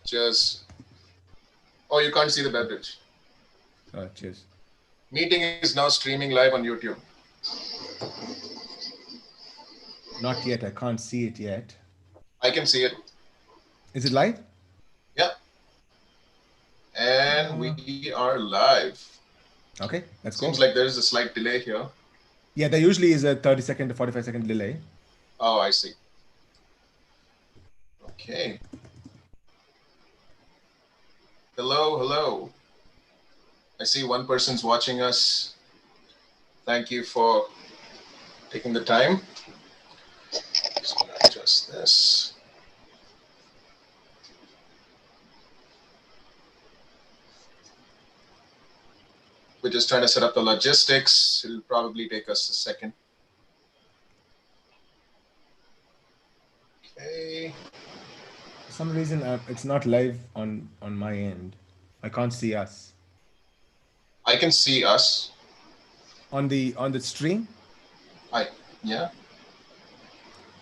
Cheers. Oh, you can't see the beverage. Cheers. Meeting is now streaming live on YouTube. Not yet. I can't see it yet. I can see it. Is it live? Yeah. And we are live. Okay, let's go. Seems like there's a slight delay here. Yeah, there usually is a 30-second to 45-second delay. Oh, I see. Okay. Hello, hello. I see one person's watching us. Thank you for taking the time. Just gonna adjust this. We're just trying to set up the logistics. It'll probably take us a second. Okay. For some reason, it's not live on my end. I can't see us. I can see us. On the stream? Yeah.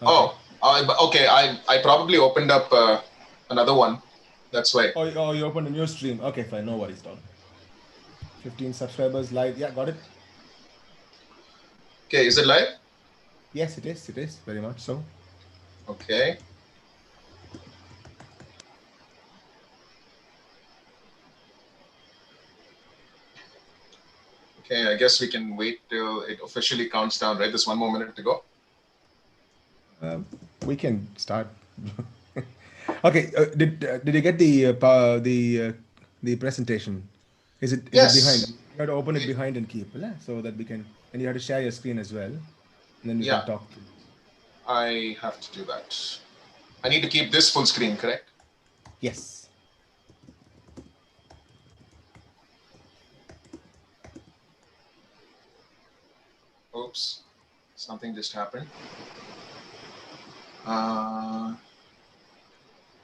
Okay. Okay. I probably opened up another one. That's why. Oh, you opened a new stream. Okay, fine. No worries, dog. 15 subscribers live. Yeah, got it. Okay, is it live? Yes, it is. It is very much so. Okay. Okay, I guess we can wait till it officially counts down, right? There's 1 more minute to go. We can start. Okay. Did you get the presentation? Is it behind? You have to open it behind and keep, so that we can. And you have to share your screen as well, and then we can talk. I have to do that. I need to keep this full screen, correct? Yes. Oops, something just happened.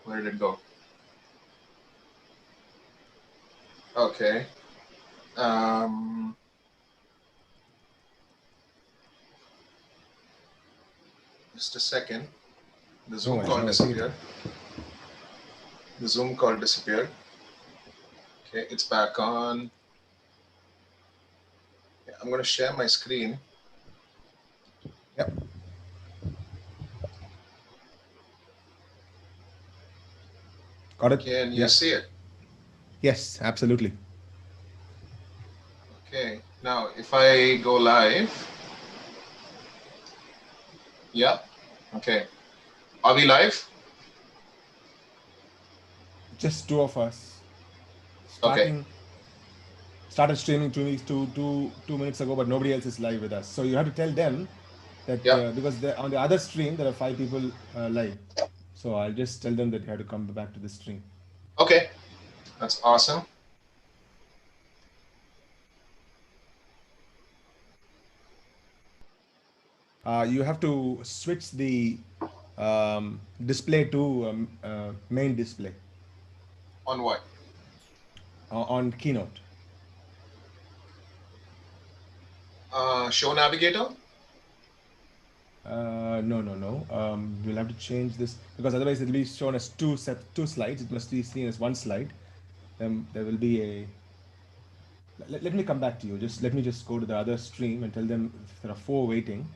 Where did it go? Okay. Just a second. The Zoom call disappeared. The Zoom call disappeared. Okay, it's back on. Yeah, I'm going to share my screen. Yep. Got it. Can you see it? Yes, absolutely. Okay, now if I go live. Yeah, okay. Are we live? Just two of us. Started streaming 2 minutes ago, but nobody else is live with us. So you have to tell them that because on the other stream there are 5 people live. So I'll just tell them that you have to come back to the stream. Okay, that's awesome. You have to switch the display to main display. On what? On Keynote. Show navigator? No. We'll have to change this because otherwise it will be shown as two slides. It must be seen as one slide. There will be a. Let me come back to you. Let me go to the other stream and tell them if there are 4 waiting.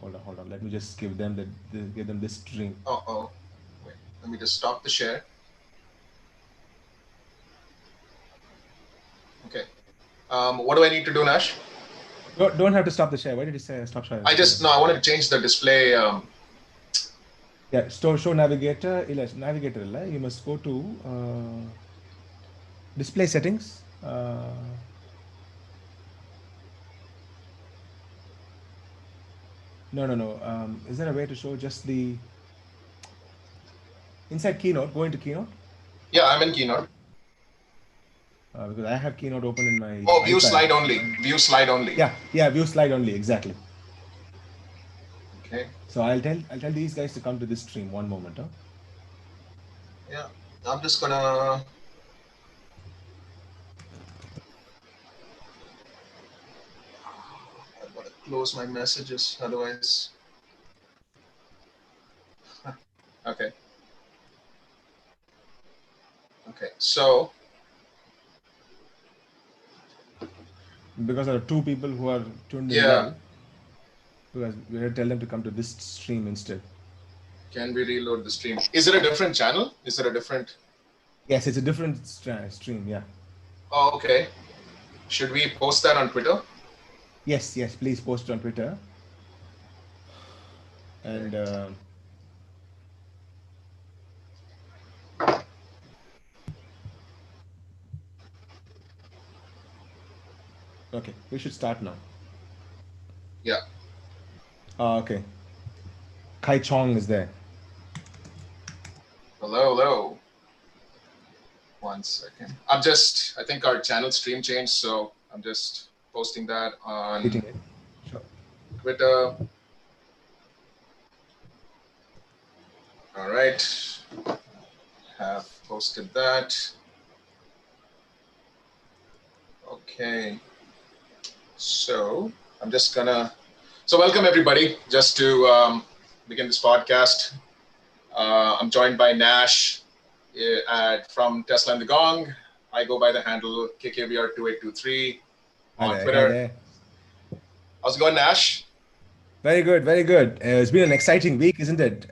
Hold on. Let me just give them this stream. Wait, let me just stop the share. Okay. What do I need to do, Nash? Don't have to stop the share. Why did you say stop share? I wanted to change the display. Yeah, show navigator. Navigator. You must go to display settings. No. Is there a way to show just the inside Keynote? Go into Keynote. Yeah, I'm in Keynote. Because I have Keynote open in my. Oh, view slide only. View slide only. Yeah, view slide only. Exactly. Okay. So I'll tell these guys to come to this stream. One moment, huh? Yeah, I'm just gonna. I've got to close my messages, otherwise. Okay. Okay, so because there are two people who are tuned in yeah, live, because we're going to tell them to come to this stream instead. can we reload the stream? Is it a different channel? Is it a different? Yes, it's a different stream. Yeah. Oh, okay. Should we post that on Twitter? Yes, yes. Please post it on Twitter. Okay. And okay, we should start now. Yeah. Okay. Kai Chong is there. Hello, hello. 1 second. I think our channel stream changed, so I'm just posting that on Hitting it. Sure. Twitter. All right. Have posted that. Okay. So I'm just gonna. So welcome everybody. Just to begin this podcast, I'm joined by Nash from Tesla and the Gong. I go by the handle KKBR2823 Hi on there. Hi Twitter. there. How's it going, Nash? Very good, very good. It's been an exciting week, isn't it?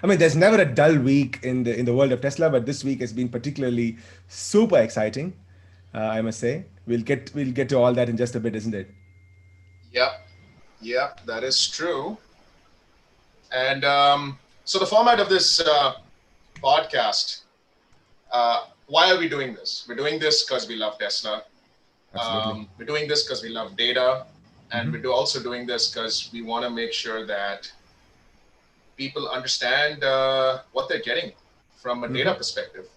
I mean, there's never a dull week in the world of Tesla, but this week has been particularly super exciting. I must say. We'll get to all that in just a bit, isn't it? Yep, yep, that is true. And so the format of this podcast, why are we doing this? We're doing this because we love Tesla. Absolutely. We're doing this because we love data. And Mm-hmm. we're also doing this because we want to make sure that people understand what they're getting from a data Mm-hmm. perspective.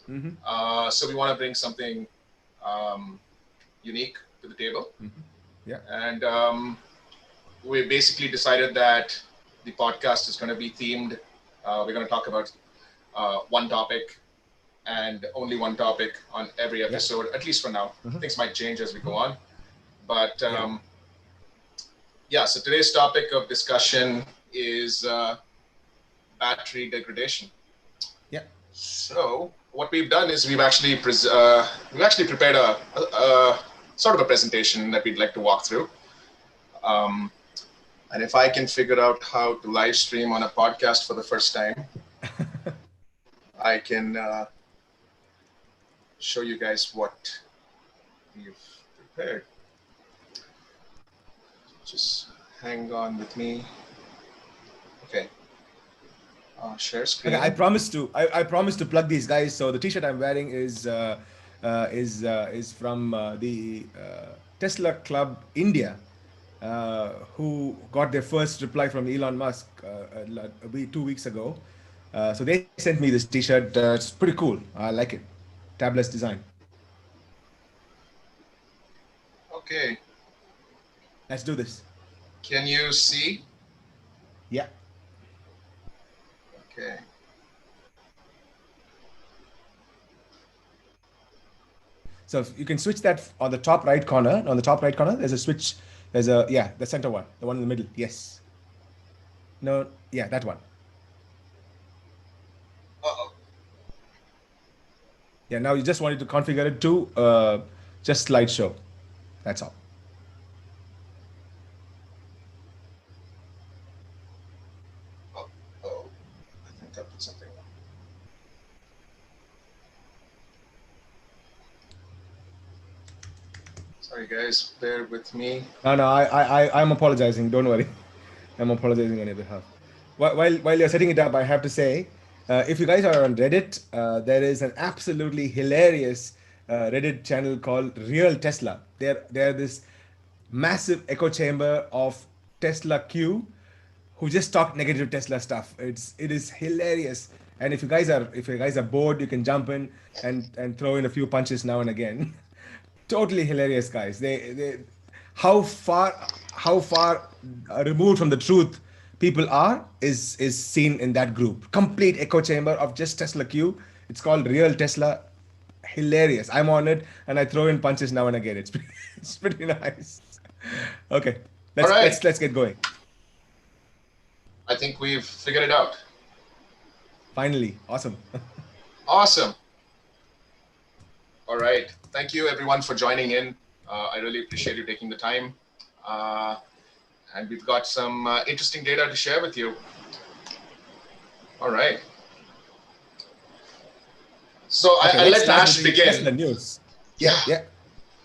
Mm-hmm. So we want to bring something um, unique to the table. Mm-hmm. Yeah. And we basically decided that the podcast is going to be themed. We're going to talk about one topic and only one topic on every episode, at least for now. Mm-hmm. Things might change as we go on. But Yeah. yeah, so today's topic of discussion is battery degradation. Yeah. So what we've done is we've actually prepared a sort of a presentation that we'd like to walk through. And if I can figure out how to live stream on a podcast for the first time, I can show you guys what we've prepared. Just hang on with me. Okay. Share screen. Okay, I promise to plug these guys. So the T-shirt I'm wearing is from the Tesla Club India, who got their first reply from Elon Musk 2 weeks ago. So they sent me this T-shirt. It's pretty cool. I like it. Tabless design. Okay. Let's do this. Can you see? Yeah. Okay. So if you can switch that on the top right corner. On the top right corner, there's a switch. There's the center one, the one in the middle. Yes. No, yeah, that one. Uh-oh. Yeah, now you just wanted to configure it to just slideshow. That's all. Oh, I think I put something on. Sorry, guys, bear with me. No, I'm apologizing. Don't worry. I'm apologizing on your behalf. While you're setting it up, I have to say, if you guys are on Reddit, there is an absolutely hilarious Reddit channel called Real Tesla. They're this massive echo chamber of Tesla Q who just talk negative Tesla stuff. It is hilarious. And if you guys are bored, you can jump in and throw in a few punches now and again. Totally hilarious guys. They how far removed from the truth people are is seen in that group. Complete echo chamber of just Tesla Q. It's called Real Tesla. Hilarious. I'm on it and I throw in punches now and again. It's pretty nice. Okay, All right. let's get going. I think we've figured it out. Finally, awesome. Awesome. All right. Thank you, everyone, for joining in. I really appreciate you taking the time. And we've got some interesting data to share with you. All right. So Okay, I'll let's let start with Nash the begin. Tesla news. Yeah. Yeah.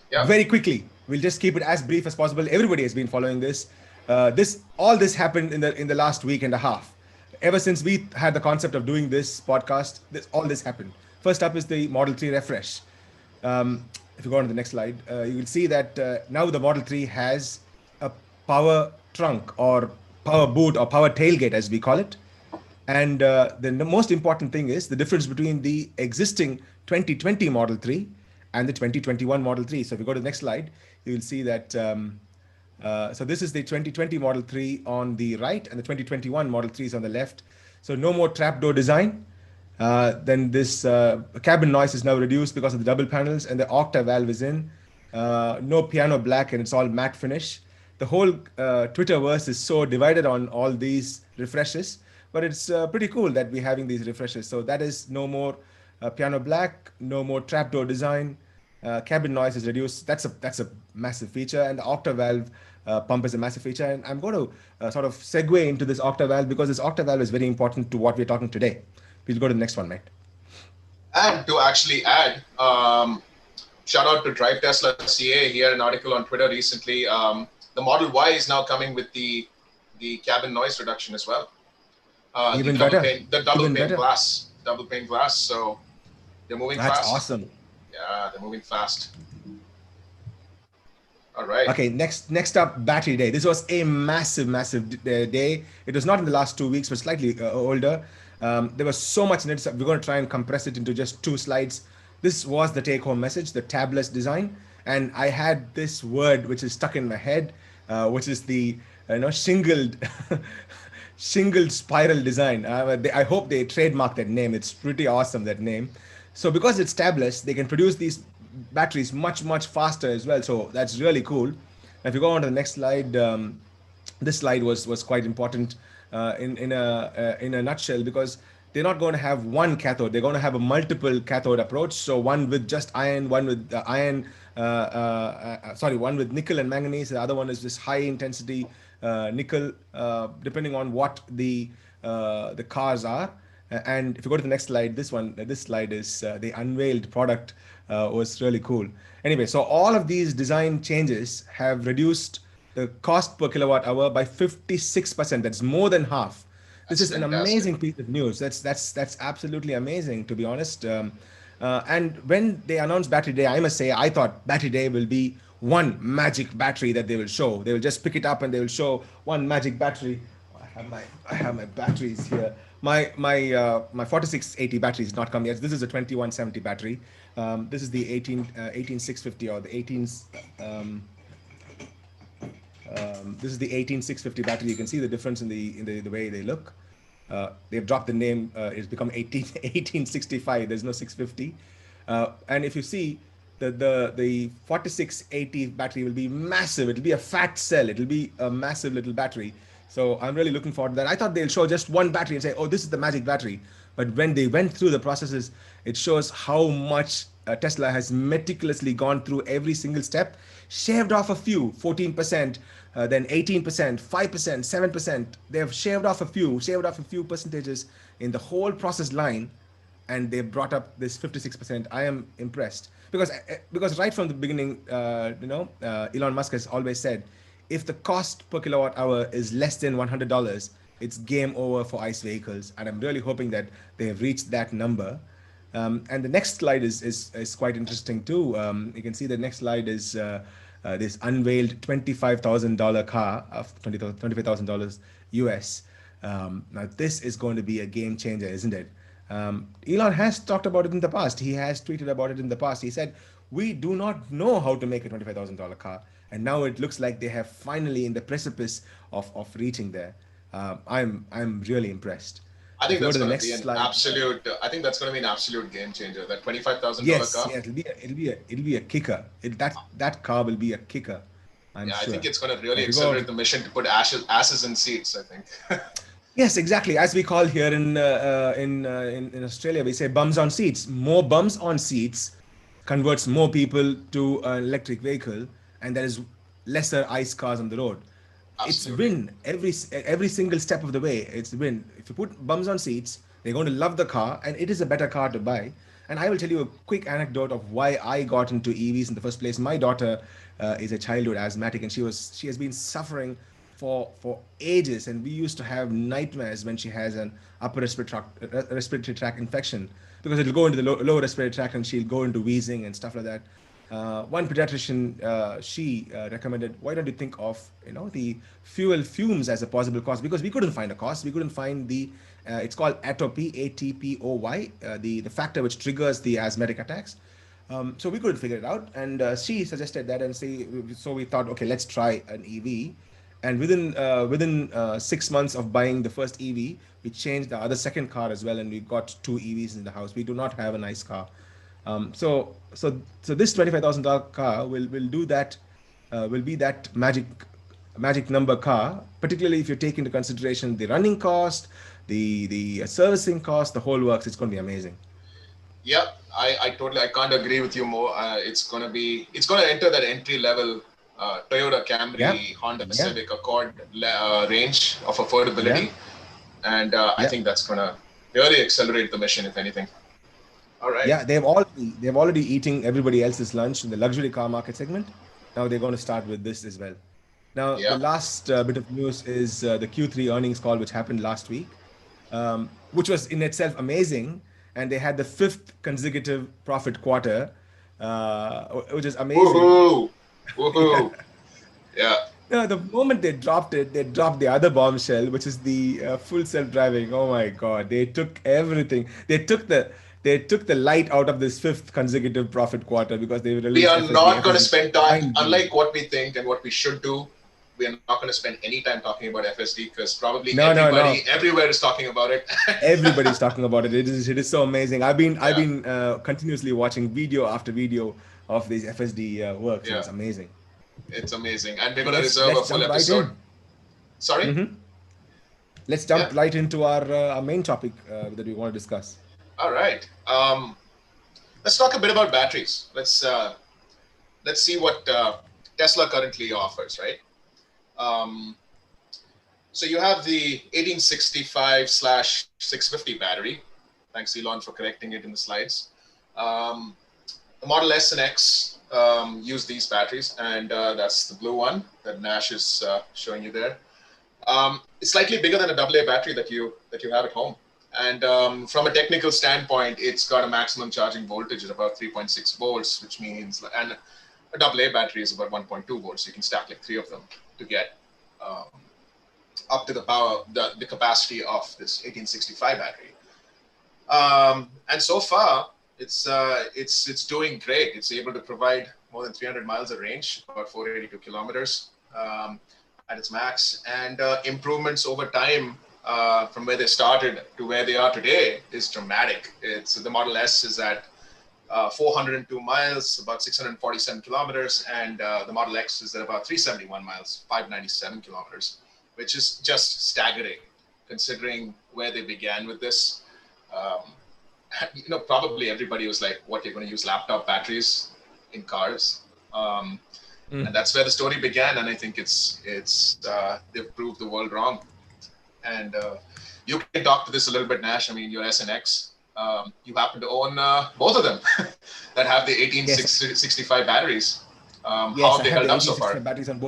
Yeah. Very quickly, we'll just keep it as brief as possible. Everybody has been following this. All this happened in the last week and a half. Ever since we had the concept of doing this podcast, all this happened. First up is the Model 3 refresh. If you go on to the next slide, you will see that now the Model 3 has a power trunk or power boot or power tailgate, as we call it. And the most important thing is the difference between the existing 2020 Model 3 and the 2021 Model 3. So if you go to the next slide, you will see that. So this is the 2020 Model 3 on the right and the 2021 Model 3 is on the left. So no more trapdoor design. Then this cabin noise is now reduced because of the double panels and the octa valve is in. No piano black and it's all matte finish. The whole Twitterverse is so divided on all these refreshes, but it's pretty cool that we're having these refreshes. So that is no more piano black, no more trapdoor design. Cabin noise is reduced. That's a massive feature, and the octa valve pump is a massive feature. And I'm going to sort of segue into this octa valve because this octa valve is very important to what we're talking today. Please go to the next one, mate. And to actually add, shout out to Drive Tesla CA. He had an article on Twitter recently. The Model Y is now coming with the cabin noise reduction as well. Even better. The double pane glass. So they're moving fast. That's awesome. Yeah, they're moving fast. All right. Okay, next up, battery day. This was a massive day. It was not in the last 2 weeks, but slightly older. There was so much in it. So we're going to try and compress it into just 2 slides. This was the take-home message, the tabless design, and I had this word which is stuck in my head, which is the shingled shingled spiral design. I hope they trademark that name. It's pretty awesome, that name. So because it's tabless, they can produce these batteries much faster as well. So that's really cool. If you go on to the next slide, this slide was quite important in a nutshell, because they're not going to have one cathode. They're going to have a multiple cathode approach. So one with just iron, one with one with nickel and manganese. The other one is this high intensity nickel, depending on what the cars are. And if you go to the next slide, this slide is the unveiled product. Was really cool. Anyway, so all of these design changes have reduced the cost per kilowatt hour by 56%. That's more than half. This is fantastic. An amazing piece of news. That's absolutely amazing, to be honest. And when they announced Battery Day, I must say I thought Battery Day will be one magic battery that they will show. They will just pick it up and they will show one magic battery. I have my batteries here. My 4680 battery is not come yet. This is a 2170 battery. This is the 18650 or the 18. This is the 18650 battery. You can see the difference in the way they look. They've dropped the name. It's become 1865. There's no 650. And if you see, the 4680 battery will be massive. It'll be a fat cell. It'll be a massive little battery. So I'm really looking forward to that. I thought they'll show just one battery and say, oh, this is the magic battery. But when they went through the processes, it shows how much Tesla has meticulously gone through every single step, shaved off a few, 14%, then 18%, 5%, 7%. They've shaved off a few percentages in the whole process line, and they've brought up this 56%. I am impressed because right from the beginning, Elon Musk has always said, if the cost per kilowatt hour is less than $100, it's game over for ICE vehicles. And I'm really hoping that they have reached that number. And the next slide is quite interesting too. You can see the next slide is this unveiled $25,000 car of $25,000 US. Now this is going to be a game changer, isn't it? Elon has talked about it in the past. He has tweeted about it in the past. He said, we do not know how to make a $25,000 car. And now it looks like they have finally in the precipice of reaching there. I'm really impressed. I think that's going to be an absolute. I think that's going to be an absolute game changer. That $25,000 car. Yes, it'll be a kicker. That car will be a kicker. I'm sure. I think it's going to really accelerate the mission to put asses in seats. I think. Yes, exactly. As we call here in Australia, we say bums on seats. More bums on seats converts more people to an electric vehicle, and there is lesser ICE cars on the road. It's Absolutely. win every single step of the way. It's win. If you put bums on seats, they're going to love the car, and it is a better car to buy. And I will tell you a quick anecdote of why I got into EVs in the first place. My daughter is a childhood asthmatic, and she has been suffering for ages, and we used to have nightmares when she has an upper respiratory tract infection, because it'll go into the lower respiratory tract and she'll go into wheezing and stuff like that. One pediatrician, she recommended, why don't you think of the fuel fumes as a possible cause, because we couldn't find a cause. We couldn't find the it's called atopy, ATPOY, the factor which triggers the asthmatic attacks. So we couldn't figure it out, and she suggested that, and so we thought, okay, let's try an EV. And within 6 months of buying the first EV, we changed the other second car as well, and we got two EVs in the house. We do not have a nice car. So this $25,000 car will do that, will be that magic number car, particularly if you take into consideration the running cost, the servicing cost, the whole works. It's going to be amazing. Yeah, I can't agree with you more. It's gonna enter that entry level Toyota Yeah, Camry, Honda yeah, Civic Accord range of yeah, affordability, and I yeah. think that's gonna really accelerate the mission, if anything. All right. Yeah, they've already eating everybody else's lunch in the luxury car market segment. Now they're going to start with this as well. Now the Yeah. last bit of news is the Q3 earnings call, which happened last week, which was in itself amazing, and they had the fifth consecutive profit quarter, which is amazing. Woohoo! Woohoo! Yeah. No, the moment they dropped it, they dropped the other bombshell, which is the full self-driving. Oh my God, they took everything. They took the light out of this fifth consecutive profit quarter, because they We released are FSD. not going to FSD spend time, mind-blowing. unlike what we think and what we should do. We are not going to spend any time talking about FSD because probably No, no, everybody no. everywhere is talking about it. Everybody's talking about it. It is so amazing. I've Yeah. been continuously watching video after video of these FSD works, and Yeah. it's amazing. It's amazing. And we're So going to let's reserve a let's full jump right episode. in. Sorry? Let's Yeah. jump right into our main topic that we want to discuss. All right. Let's talk a bit about batteries. Let's see what Tesla currently offers, right? Um, so you have the 1865 slash 650 battery. Thanks, Elon, for correcting it in the slides. Um, the Model S and X use these batteries, and that's the blue one that Nash is showing you there. It's slightly bigger than a AA battery that you have at home. And from a technical standpoint, it's got a maximum charging voltage at about 3.6 volts, which means, and a AA battery is about 1.2 volts. So you can stack like three of them to get um, up to the power, the capacity of this 1865 battery. And so far, it's doing great. It's able to provide more than 300 miles of range, about 482 kilometers at its max, and improvements over time from where they started to where they are today is dramatic. It's the Model S is at 402 miles, about 647 kilometers, and the Model X is at about 371 miles, 597 kilometers, which is just staggering considering where they began with this. Um, probably everybody was like, what, you're going to use laptop batteries in cars? And that's where the story began. And I think they've proved the world wrong. And you can talk to this a little bit, Nash. I mean, your S and X, you happen to own both of them that have the Yes, 1865 batteries. How yes, have I they have held the up so far? 1865 batteries on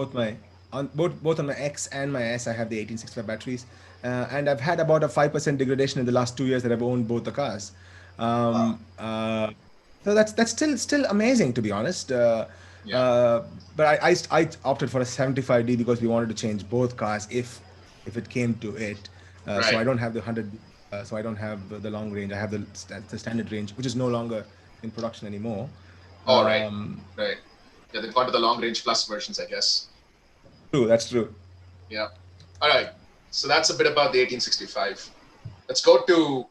both on my X and my S. I have the 1865 batteries, and I've had about a 5% degradation in the last 2 years that I've owned both the cars. Wow. Um, uh, so that's still amazing, to be honest. Yeah. Uh, but I opted for a 75D because we wanted to change both cars if it came to it. So Right. I don't have the 100. So I don't have the long range. I have the standard range, which is no longer in production anymore. All right. Um, Right. Yeah, they've gone to the long range plus versions, I guess. True, that's true. Yeah. All right. So that's a bit about the 1865. Let's go to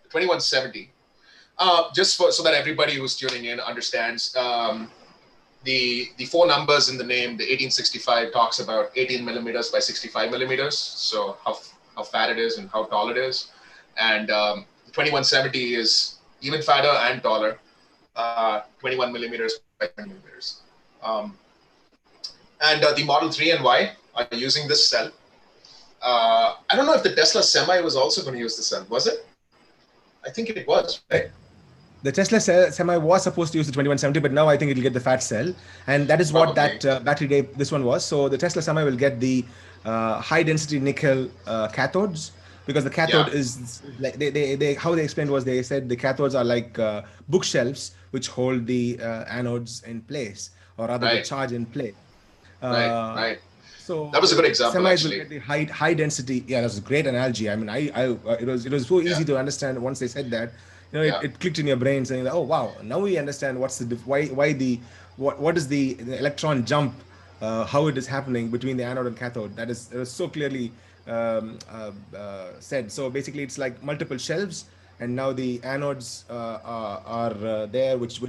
2170. So that everybody who's tuning in understands, the four numbers in the name. The 1865 talks about 18 millimeters by 65 millimeters. So how fat it is and how tall it is. And the 2170 is even fatter and taller. 21 millimeters by 20 millimeters. And the Model 3 and Y are using this cell. I don't know if the Tesla Semi was also going to use the cell. Was it? I think it was, right? The Tesla Semi was supposed to use the 2170, but now I think it'll get the fat cell, and that is what Probably. that battery day this one was. So the Tesla Semi will get the high density nickel cathodes, because the cathode Yeah. is like they how they explained was, they said the cathodes are like bookshelves which hold the anodes in place, or rather the Right. charge in place. Right. Uh, Right. so That was a good the example, semis will actually. get the high density. Yeah, that's a great analogy. I mean, it was so Yeah. easy to understand once they said that. Yeah. It clicked in your brain, saying that, oh wow, now we understand what's the what is the electron jump, how it is happening between the anode and cathode. That is so clearly said. So basically, it's like multiple shelves, and now the anodes are there, which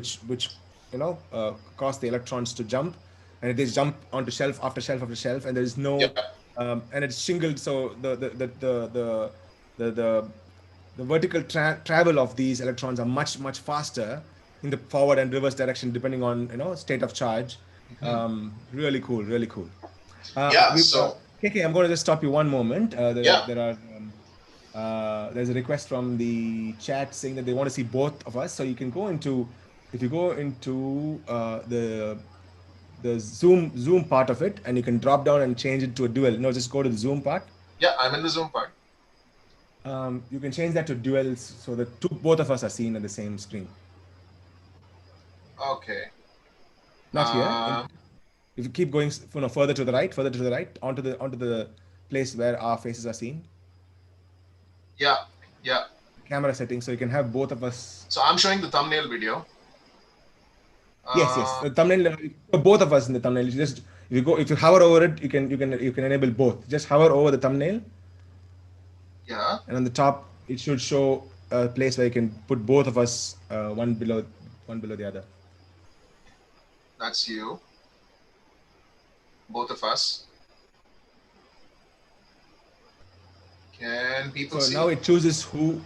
cause the electrons to jump, and they jump onto shelf after shelf after shelf, and there's no Yeah. and it's shingled, so the the vertical travel of these electrons are much faster in the forward and reverse direction, depending on state of charge. Hmm. Really cool, really cool. Yeah. We So, KK, I'm going to just stop you one moment. yeah. There's a request from the chat saying that they want to see both of us. So you can go into, if you go into the Zoom part of it, and you can drop down and change it to a dual. No, just go to the Zoom part. Yeah. I'm in the Zoom part. You can change that to duals, so that both of us are seen at the same screen. Okay. Not here. Um, If you keep going, further to the right, onto the place where our faces are seen. yeah. Yeah. Camera settings, so you can have both of us. So I'm showing the thumbnail video. Yes. Uh, The thumbnail, both of us in the thumbnail. You just if you hover over it, you can enable both. Just hover over the thumbnail, yeah. and on the top it should show a place where you can put both of us, one below the other. That's you. Both of us. Can people So see? now it chooses who.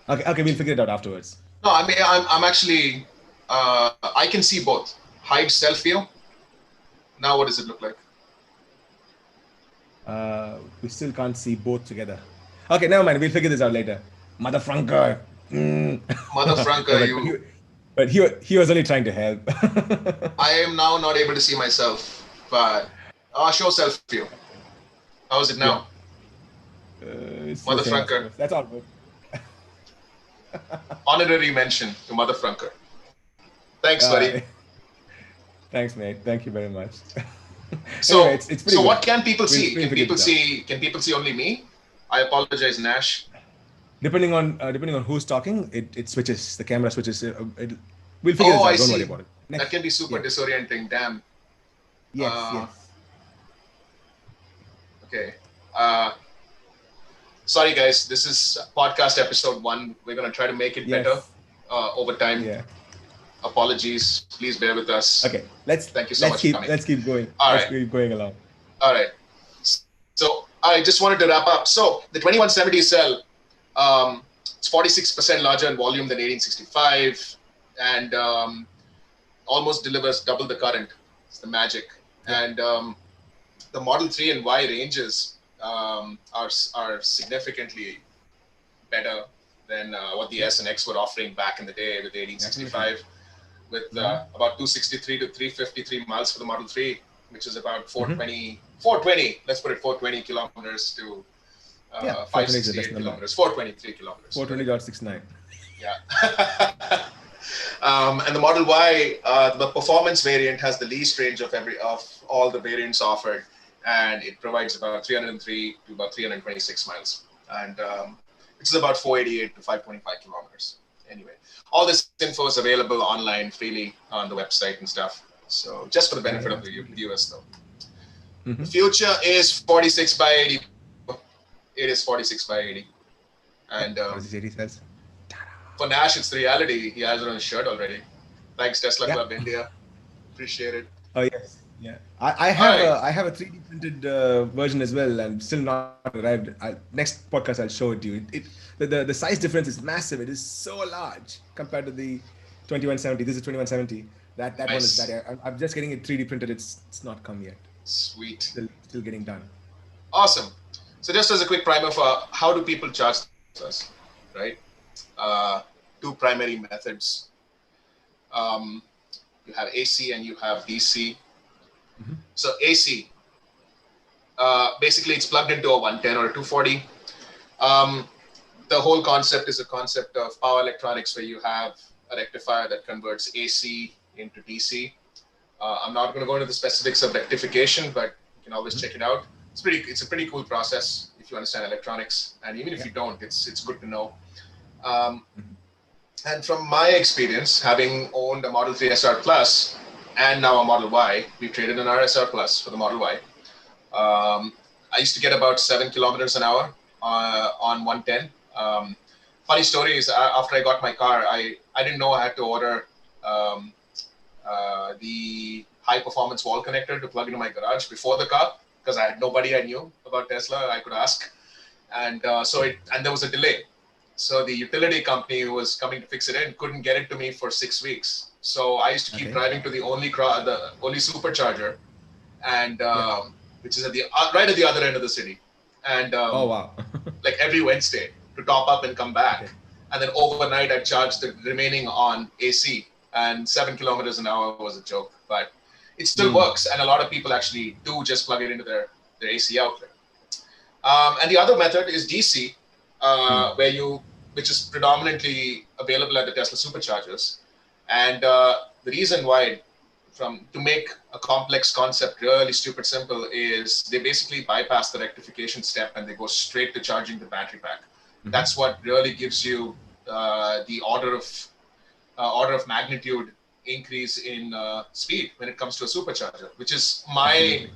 Okay, we'll figure it out afterwards. No, I mean, I'm actually, I can see both. Hide self view. Now, what does it look like? We still can't see both together. Okay, never mind. We'll figure this out later. Mother Franker. Mother No, Franca, you. but he was only trying to help. I am now not able to see myself, but show self view. How is it Yeah. now? It's Mother the same, I Franker. suppose. That's all good. Honorary mention to Mother Franca. Thanks, buddy. Thanks, mate. Thank you very much. So, Anyway, it's pretty so good. what can people see? We'll Can figure people this out. see? Can people see only me? I apologize, Nash. Depending on who's talking, it switches. The camera switches. We'll figure this Oh, out. I Don't worry see. about it. That Next. can be super Yeah. disorienting. Damn. Yes. Uh, Yes. Okay. Sorry, guys. This is podcast episode 1. We're gonna try to make it Yes. better over time. Yeah. Apologies. Please bear with us. Okay. Thank you so much for coming. Let's keep going. All Let's right. keep going along. All right. So I just wanted to wrap up. So the 2170 cell, it's 46% larger in volume than 1865, and almost delivers double the current. It's the magic. Yeah. And the Model 3 and Y ranges are significantly better than what the S and X were offering back in the day with the 1865, with about 263 to 353 miles for the Model 3, which is about 420, let's put it 420 kilometers to 568 kilometers, 423 kilometers. 420.69. Yeah. And the Model Y, the performance variant, has the least range of all the variants offered, and it provides about 303 to about 326 miles, and which is about 488 to 525 kilometers. Anyway, all this info is available online freely on the website and stuff. So just for the benefit of the viewers, though. The future is 46 by 80. It is 46 by 80. And for Nash, it's the reality. He has it on his shirt already. Thanks, Tesla Club India. Appreciate it. Oh, yes. Yeah. I have a 3D printed version as well, and still not arrived. Next podcast, I'll show it to you. The size difference is massive. It is so large compared to the 2170. This is 2170. That one is that. Nice. I'm just getting it 3D printed. It's not come yet. Sweet. Still getting done. Awesome. So just as a quick primer for how do people charge Teslas, right? Two primary methods. Um, you have AC and you have DC. Mm-hmm. So AC, basically it's plugged into a 110 or a 240. The whole concept is a concept of power electronics where you have a rectifier that converts AC into DC. I'm not going to go into the specifics of rectification, but you can always check it out. It's a pretty cool process if you understand electronics, and even if you don't, it's good to know. And from my experience, having owned a Model 3 SR Plus and now a Model Y, we've traded an RSR Plus for the Model Y. I used to get about 7 kilometers an hour on 110. Funny story is after I got my car, I didn't know I had to order the high performance wall connector to plug into my garage before the car because I had nobody I knew about Tesla I could ask. And and there was a delay. So the utility company who was coming to fix it in couldn't get it to me for 6 weeks. So I used to keep driving to the only supercharger, and which is at the right at the other end of the city, and Oh wow. like every Wednesday to top up and come back, and then overnight I'd charge the remaining on AC, and 7 kilometers an hour was a joke, but it still works, and a lot of people actually do just plug it into their AC outlet. And the other method is DC, which is predominantly available at the Tesla superchargers. And the reason why, to make a complex concept really stupid simple, is they basically bypass the rectification step and they go straight to charging the battery pack. That's what really gives you the order of magnitude increase in speed when it comes to a supercharger, which is my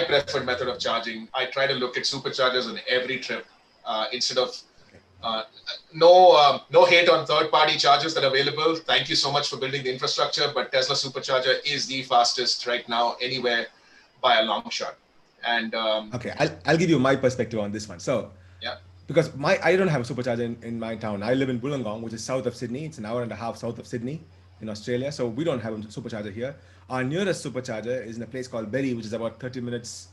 preferred method of charging. I try to look at superchargers on every trip instead of no hate on third-party chargers that are available. Thank you so much for building the infrastructure, but Tesla supercharger is the fastest right now anywhere by a long shot. And okay, I'll give you my perspective on this one. So yeah, because I don't have a supercharger in my town. I live in Wollongong, which is south of Sydney. It's an hour and a half south of Sydney in Australia. So we don't have a supercharger here. Our nearest supercharger is in a place called Berry, which is about 30 minutes,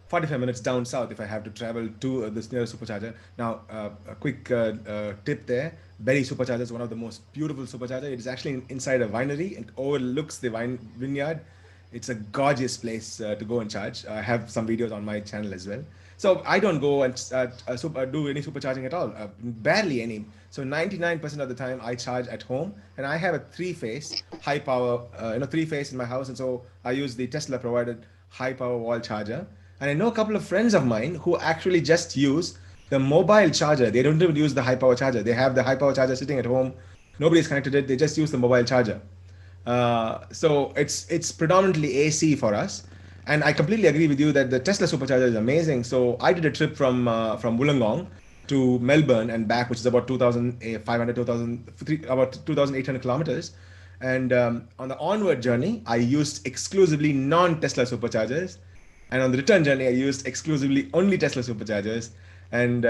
45 minutes down south if I have to travel to this nearest supercharger. Now, a quick tip there. Berry supercharger is one of the most beautiful supercharger. It is actually inside a winery and overlooks the vineyard. It's a gorgeous place to go and charge. I have some videos on my channel as well. So I don't go and do any supercharging at all, barely any. So 99% of the time I charge at home, and I have a three-phase high power, three-phase in my house, and so I use the Tesla provided high power wall charger. And I know a couple of friends of mine who actually just use the mobile charger. They don't even use the high power charger. They have the high power charger sitting at home. Nobody's connected it. They just use the mobile charger. So it's predominantly AC for us. And I completely agree with you that the Tesla supercharger is amazing. So I did a trip from Wollongong to Melbourne and back, which is about 2,500, 2,000, about 2,800 kilometers. And on the onward journey, I used exclusively non-Tesla superchargers. And on the return journey, I used exclusively only Tesla superchargers. And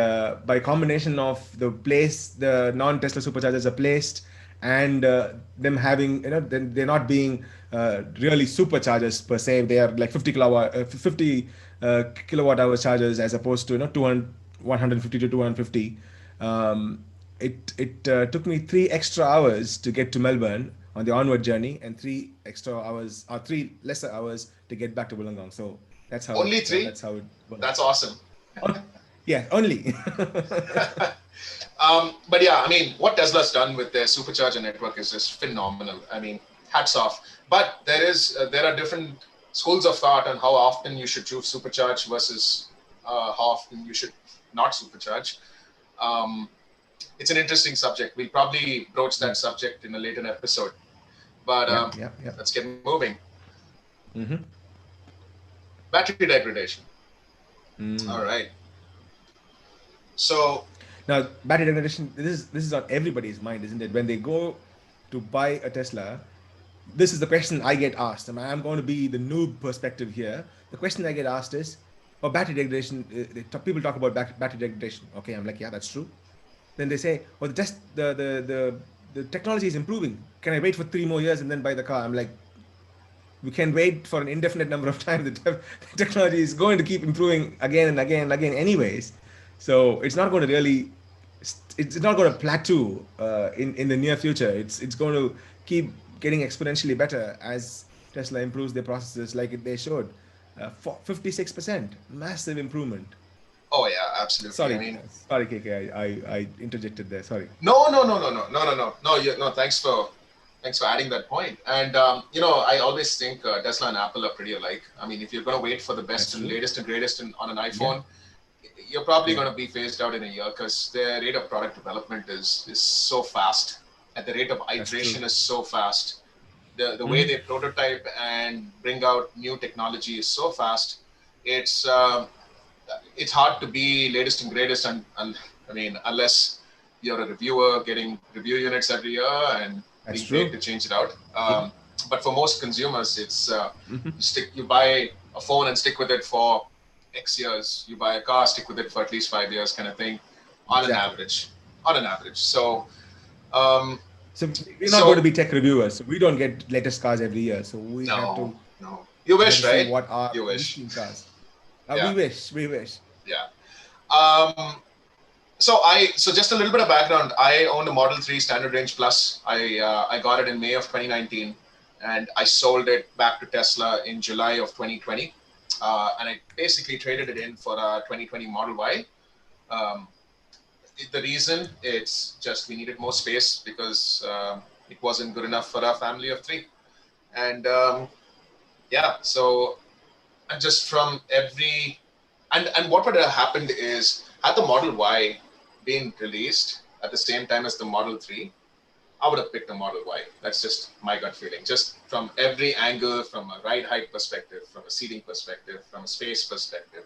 by combination of the place the non-Tesla superchargers are placed, and them having, they're not being really superchargers per se. They are like 50 kilowatt hour chargers as opposed to 150 to 250. It took me 3 extra hours to get to Melbourne on the onward journey, and 3 extra hours or 3 lesser hours to get back to Wollongong. So that's how only 3. That's how it works. That's awesome. Yeah, only. But yeah, I mean, what Tesla's done with their supercharger network is just phenomenal. I mean, hats off. But there are different schools of thought on how often you should choose supercharge versus how often you should not supercharge. It's an interesting subject. We'll probably broach that subject in a later episode. But let's get moving. Mm-hmm. Battery degradation. All right. So now, battery degradation, this is on everybody's mind, isn't it? When they go to buy a Tesla, this is the question I get asked. I'm going to be the noob perspective here. The question I get asked is, battery degradation, people talk about battery degradation. Okay, I'm like, yeah, that's true. Then they say, the the technology is improving. Can I wait for 3 more years and then buy the car? I'm like, we can wait for an indefinite number of time. The technology is going to keep improving again and again and again, anyways. So it's not going to really, it's not going to plateau in the near future. It's going to keep getting exponentially better as Tesla improves their processes, like they showed. 56%, massive improvement. Oh yeah, absolutely. I Sorry, mean, sorry, KK, I interjected there. Sorry. no. Thanks for adding that point. And I always think Tesla and Apple are pretty alike. I mean, if you're going to wait for the best That's and true. latest and greatest on an Yeah, iPhone, you're probably yeah, going to be phased out in a year because their rate of product development is so fast, and the rate of that's true. iteration is so fast. The way Hmm. they prototype and bring out new technology is so fast. It's it's hard to be latest and greatest, and I mean, unless you're a reviewer getting review units every year and That's being paid true. to change it out. Yeah. But for most consumers, it's Hmm. you buy a phone and stick with it for X years. You buy a car, stick with it for at least 5 years, kind of thing, on an Exactly. average. On an average. Um, So we're not going to so be tech reviewers. So we don't get latest cars every year. So no, no. You we have wish, to see right? what are You wish. existing cars. Yeah, We wish, we wish. yeah. Um, so just a little bit of background. I owned a Model 3 Standard Range Plus. I got it in May of 2019, and I sold it back to Tesla in July of 2020. And I basically traded it in for a 2020 Model Y. Um, the reason, it's just we needed more space because it wasn't good enough for our family of three. And yeah, so and just from every and what would have happened is, had the Model Y been released at the same time as the Model 3, I would have picked the Model Y. That's just my gut feeling. Just from every angle, from a ride height perspective, from a seating perspective, from a space perspective,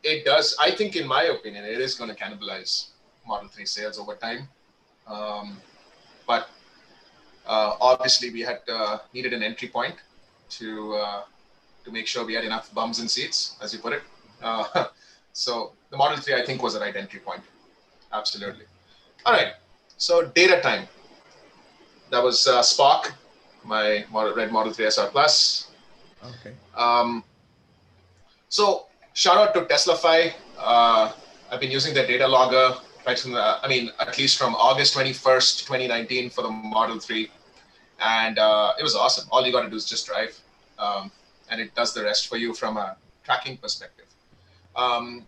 it does. I think, in my opinion, it is going to cannibalize Model 3 sales over time. Um, but obviously, we had needed an entry point to make sure we had enough bums and seats, as you put it. Uh, so the Model 3, I think, was the right entry point. Absolutely. All right. So data time. That was Spark, my red Model 3 SR Plus. Okay. Um, so shout out to TeslaFi. I've been using their data logger right from at least from August 21st, 2019 for the Model 3. And it was awesome. All you got to do is just drive. And it does the rest for you from a tracking perspective. Um,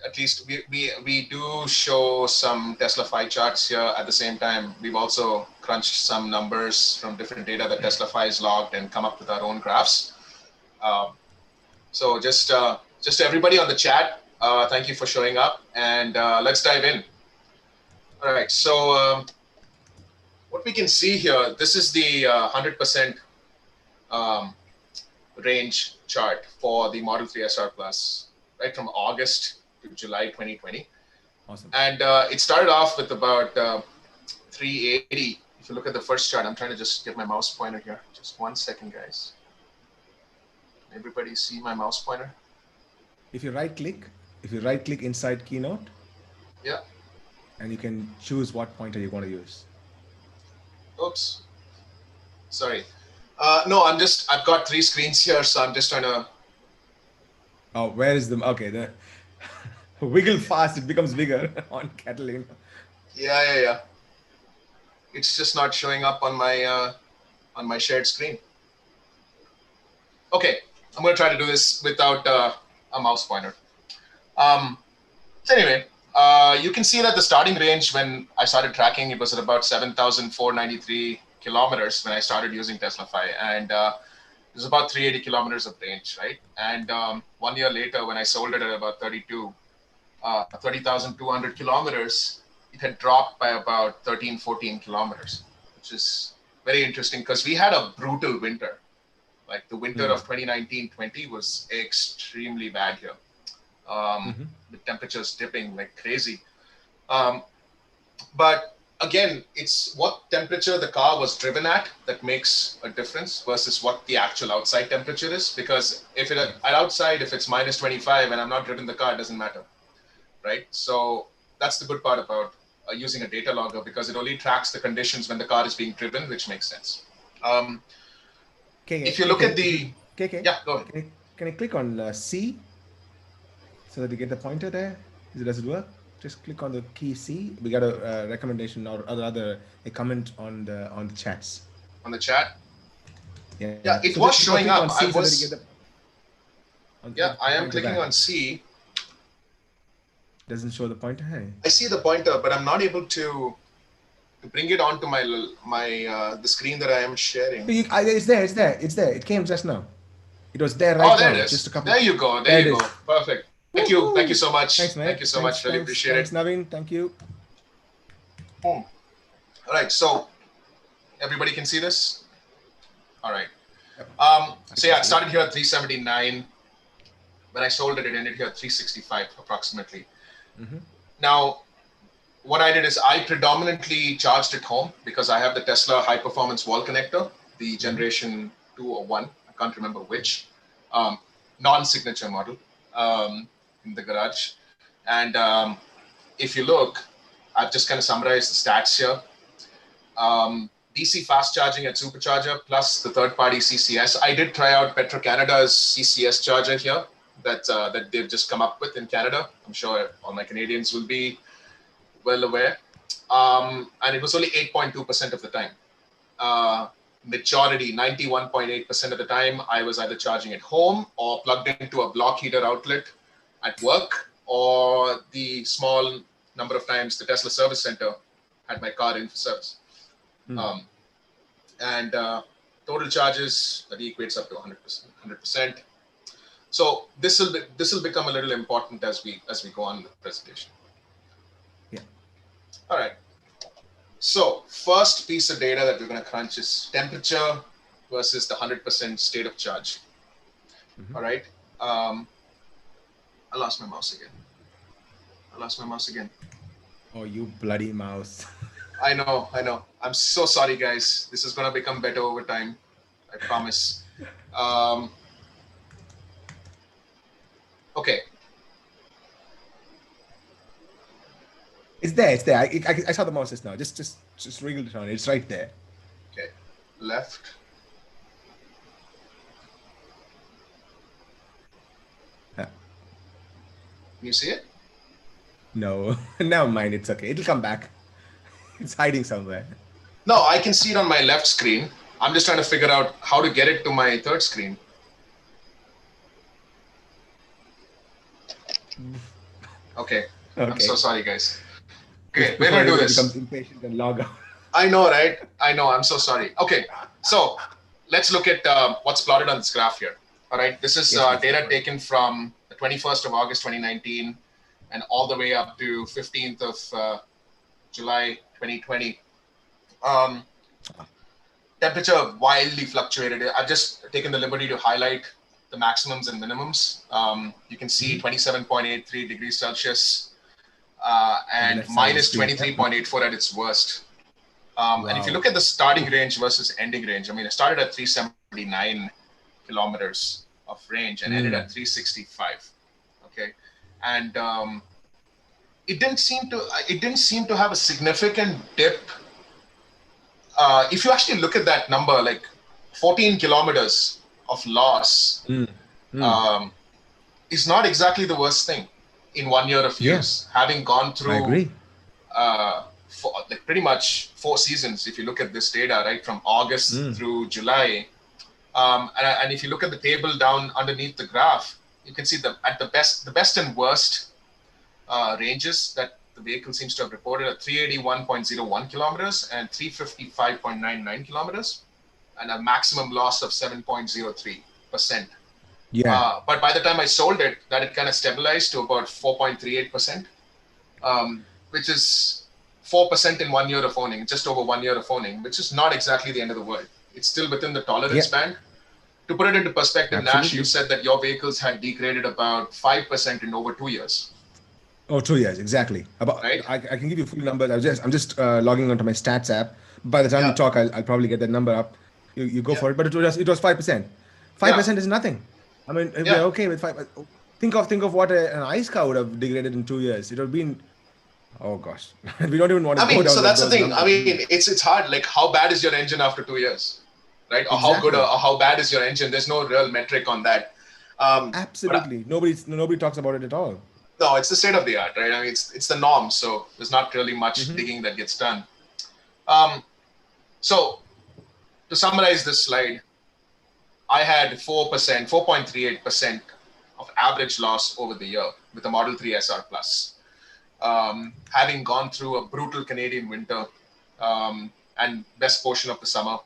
at least we do show some TeslaFi charts here at the same time. We've also crunched some numbers from different data that TeslaFi is logged and come up with our own graphs. Um, so just everybody on the chat, thank you for showing up, and let's dive in. All right, so what we can see here, this is the 100% range chart for the Model 3 SR Plus, right from August to July 2020. Awesome. And it started off with about 380. If you look at the first chart, I'm trying to just get my mouse pointer here. Just 1 second, guys. Everybody see my mouse pointer? If you right click inside Keynote, Yeah. and you can choose what pointer you want to use. Oops. Sorry. No, I've got 3 screens here, so I'm just trying to. Oh, where is the, okay, the wiggle fast, it becomes bigger on Catalina. Yeah. It's just not showing up on my shared screen. Okay, I'm going to try to do this without a mouse pointer. So anyway, you can see that the starting range when I started tracking, it was at about 7,493 kilometers when I started using TeslaFi, and it was about 380 kilometers of range, right? And 1 year later, when I sold it at about 30,200 kilometers, it had dropped by about 13, 14 kilometers, which is very interesting because we had a brutal winter. Like the winter of 2019-20 was extremely bad here. The temperatures dipping like crazy. But again, it's what temperature the car was driven at that makes a difference versus what the actual outside temperature is. Because if it at outside, if it's minus 25 and I'm not driven the car, it doesn't matter, right? So that's the good part about using a data logger because it only tracks the conditions when the car is being driven, which makes sense. If you look at the, yeah, go ahead. Can I click on C so that you get the pointer there? Does it work? Just click on the key C. We got a recommendation or rather a comment on the chats. On the chat? Yeah, it so was just showing click up. On C so that you get the, I am clicking on C. Doesn't show the pointer. Hey, I see the pointer, but I'm not able to bring it onto my the screen that I am sharing. It's there. It came just now. It was there right now. There it is. Just a couple. There you go. There you go. Perfect. Thank you. Thank you so much. Thanks, mate. Thank you so much. Really appreciate it. Thanks, Naveen. Thank you. All right. So everybody can see this? All right. So yeah, it started here at 379. When I sold it, it ended here at 365 approximately. Mm-hmm. Now, what I did is I predominantly charged at home because I have the Tesla high performance wall connector, the generation 2 or 1, I can't remember which, non-signature model in the garage. And if you look, I've just kind of summarized the stats here. DC fast charging at supercharger plus the third-party CCS. I did try out Petro-Canada's CCS charger here that they've just come up with in Canada. I'm sure all my Canadians will be well aware. And it was only 8.2% of the time. Majority, 91.8% of the time, I was either charging at home or plugged into a block heater outlet at work, or the small number of times the Tesla service center had my car in for service. And total charges, that equates up to 100%. So this will become a little important as we go on the presentation. Yeah. All right. So first piece of data that we're going to crunch is temperature versus the 100% state of charge. Mm-hmm. All right. I lost my mouse again. Oh, you bloody mouse. I know. I'm so sorry, guys. This is going to become better over time. I promise. Okay. It's there. I saw the mouse just now. Just wriggle it on. It's right there. Okay. Left. Huh. Can you see it? No. Never mind. It's okay. It'll come back. It's hiding somewhere. No, I can see it on my left screen. I'm just trying to figure out how to get it to my third screen. Okay. I'm so sorry, guys. Okay, we're going to do this. Becomes impatient and log out. I know, right? I know. I'm so sorry. Okay, so let's look at what's plotted on this graph here. All right, this is data taken from the 21st of August, 2019, and all the way up to 15th of July, 2020. Temperature wildly fluctuated. I've just taken the liberty to highlight the maximums and minimums. You can see 27.83 degrees Celsius and minus 23.84 at its worst. Wow. And if you look at the starting range versus ending range, I mean, it started at 379 kilometers of range and ended at 365. Okay, and it didn't seem to have a significant dip. If you actually look at that number, like 14 kilometers of loss is not exactly the worst thing in 1 year of use, having gone through pretty much 4 seasons. If you look at this data, right, from August through July, and if you look at the table down underneath the graph, you can see at the best and worst ranges that the vehicle seems to have reported at 381.01 kilometers and 355.99 kilometers, and a maximum loss of 7.03%. Yeah. But by the time I sold it, that it kind of stabilized to about 4.38%, which is 4% in 1 year of owning, just over 1 year of owning, which is not exactly the end of the world. It's still within the tolerance band. To put it into perspective, Nash, you said that your vehicles had degraded about 5% in over 2 years. Oh, 2 years, exactly. Right? I can give you full numbers. I'm just logging onto my stats app. By the time we talk, I'll probably get that number up. You go for it. But it was 5%. 5% is nothing. I mean, we're okay with 5. Think of what an ice car would have degraded in 2 years. It would have been Oh gosh, we don't even want to I go mean, down so that's the those thing. I numbers. mean, it's hard. Like, how bad is your engine after 2 years, right? Or how good Exactly. or how bad is your engine? There's no real metric on that. But Absolutely. Nobody talks about it at all. no, it's the state of the art, right? I mean, it's the norm. So there's not really much Mm-hmm. digging that gets done. Um, so to summarize this slide, I had 4%, 4.38% of average loss over the year with the Model 3 SR Plus. Having gone through a brutal Canadian winter and best portion of the summer.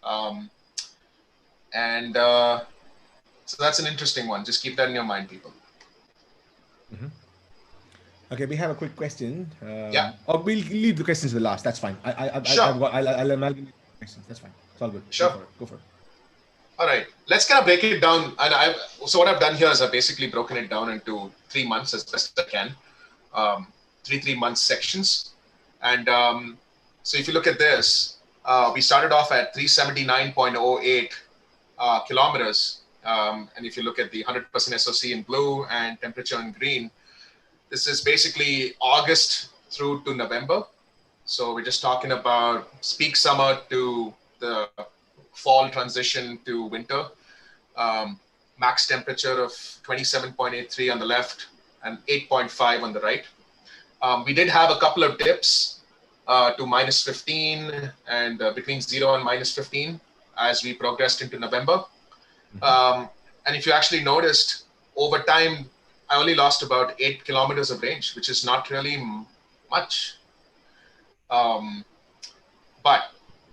Um, and so that's an interesting one. Just keep that in your mind, people. Mm-hmm. Okay, we have a quick question. Yeah, Or we'll leave the questions to the last. That's fine. sure, I'll amalgamate the questions. That's fine. It's all good. Go sure. for it. Go for it. All right, let's kind of break it down. So what I've done here is I've basically broken it down into 3 months as best I can, um, 3 month sections. And so if you look at this, we started off at 379.08 kilometers. And if you look at the 100% SOC in blue and temperature in green, this is basically August through to November. So we're just talking about peak summer to the fall transition to winter. Max temperature of 27.83 on the left and 8.5 on the right. We did have a couple of dips to minus 15 and between 0 and minus 15 as we progressed into November. And if you actually noticed, over time, I only lost about 8 kilometers of range, which is not really much. But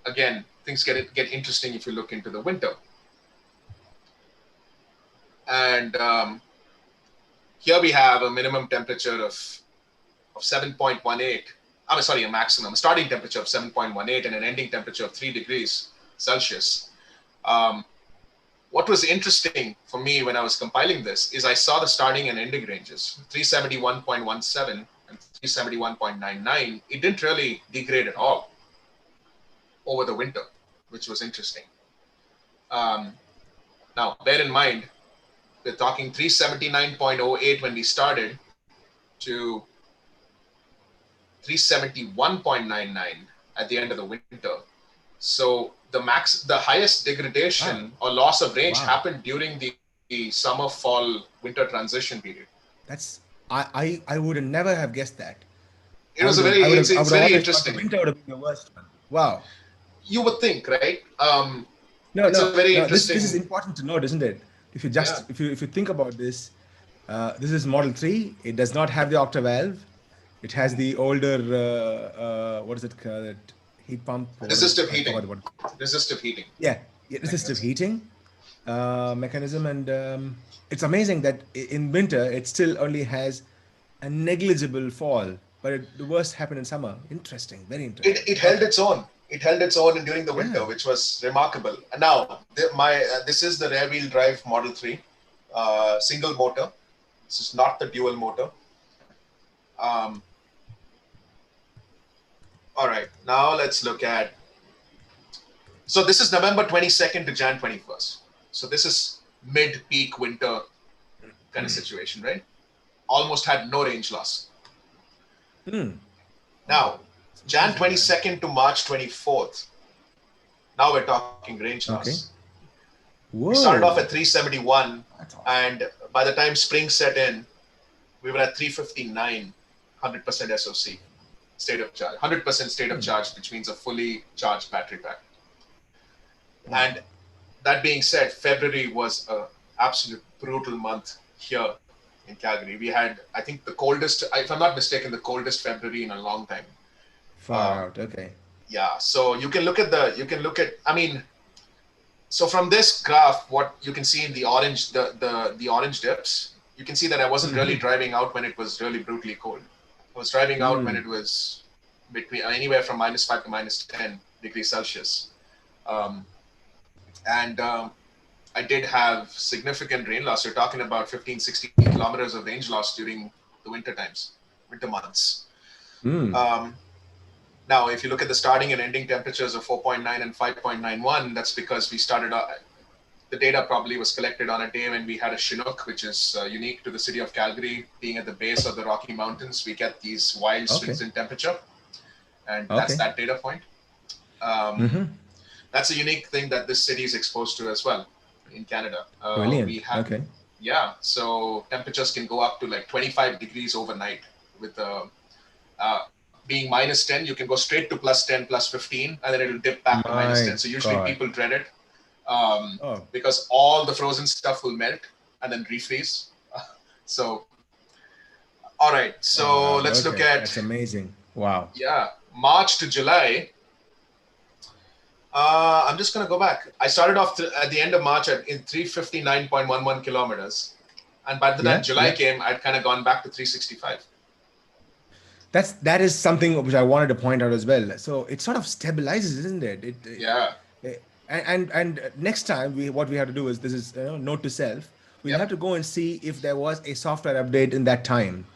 again, things get interesting if you look into the winter. And here we have a minimum temperature of 7.18. I'm sorry, a maximum, a starting temperature of 7.18 and an ending temperature of 3 degrees Celsius. What was interesting for me when I was compiling this is I saw the starting and ending ranges, 371.17 and 371.99. It didn't really degrade at all over the winter, which was interesting. Now, bear in mind, we're talking 379.08 when we started to 371.99 at the end of the winter. So the highest degradation or loss of range happened during the summer, fall, winter transition period. That's I would have never have guessed that. I It's would have very always thought the interesting. winter would have been the worst one. Wow. You would think, right? No, It's a no, very no. This is interesting. important to note, isn't it? If you Yeah. just if you think about this, this is Model 3. It does not have the octa valve. It has the older what is it called? Heat pump. Or what is it? Resistive I heating. forgot what. Resistive heating. Yeah, resistive Mechanism. heating mechanism, and it's amazing that in winter it still only has a negligible fall, but the worst happened in summer. Interesting, very interesting. It held Okay. its own. It held its own during the Yeah. winter, which was remarkable. And now, this is the rear-wheel drive Model 3, single motor. This is not the dual motor. Um, all right, now let's look at. So this is November 22nd to Jan 21st. So this is mid-peak winter kind of situation, right? Almost had no range loss. Now, Jan 22nd to March 24th. Now we're talking range loss. Okay. Whoa. We started off at 371, and by the time spring set in, we were at 359, 100% SOC, state of charge, 100% state of charge, which means a fully charged battery pack. Wow. And that being said, February was an absolute brutal month here in Calgary. We had, I think, the coldest, if I'm not mistaken, the coldest February in a long time. Far out, okay. Yeah, so you can look at so from this graph, what you can see in the orange, the orange dips, you can see that I wasn't really driving out when it was really brutally cold. I was driving out when it was between anywhere from -5 to -10 degrees Celsius. I did have significant rain loss. You're talking about 15, 16 kilometers of range loss during the winter months. Now, if you look at the starting and ending temperatures of 4.9 and 5.91, that's because we started the data probably was collected on a day when we had a Chinook, which is unique to the city of Calgary. Being at the base of the Rocky Mountains, we get these wild swings in temperature, and that's that data point. That's a unique thing that this city is exposed to as well in Canada. Brilliant. We have, yeah, so temperatures can go up to like 25 degrees overnight with being -10, you can go straight to +10, +15, and then it'll dip back to -10. So usually people dread it because all the frozen stuff will melt and then refreeze. So, all right. So let's look at. That's amazing. Wow. Yeah, March to July. I'm just going to go back. I started off at the end of March in 359.11 kilometers. And by the time July came, I'd kind of gone back to 365. That is something which I wanted to point out as well. So it sort of stabilizes, isn't it? And next time what we have to do is, this is note to self. We'll have to go and see if there was a software update in that time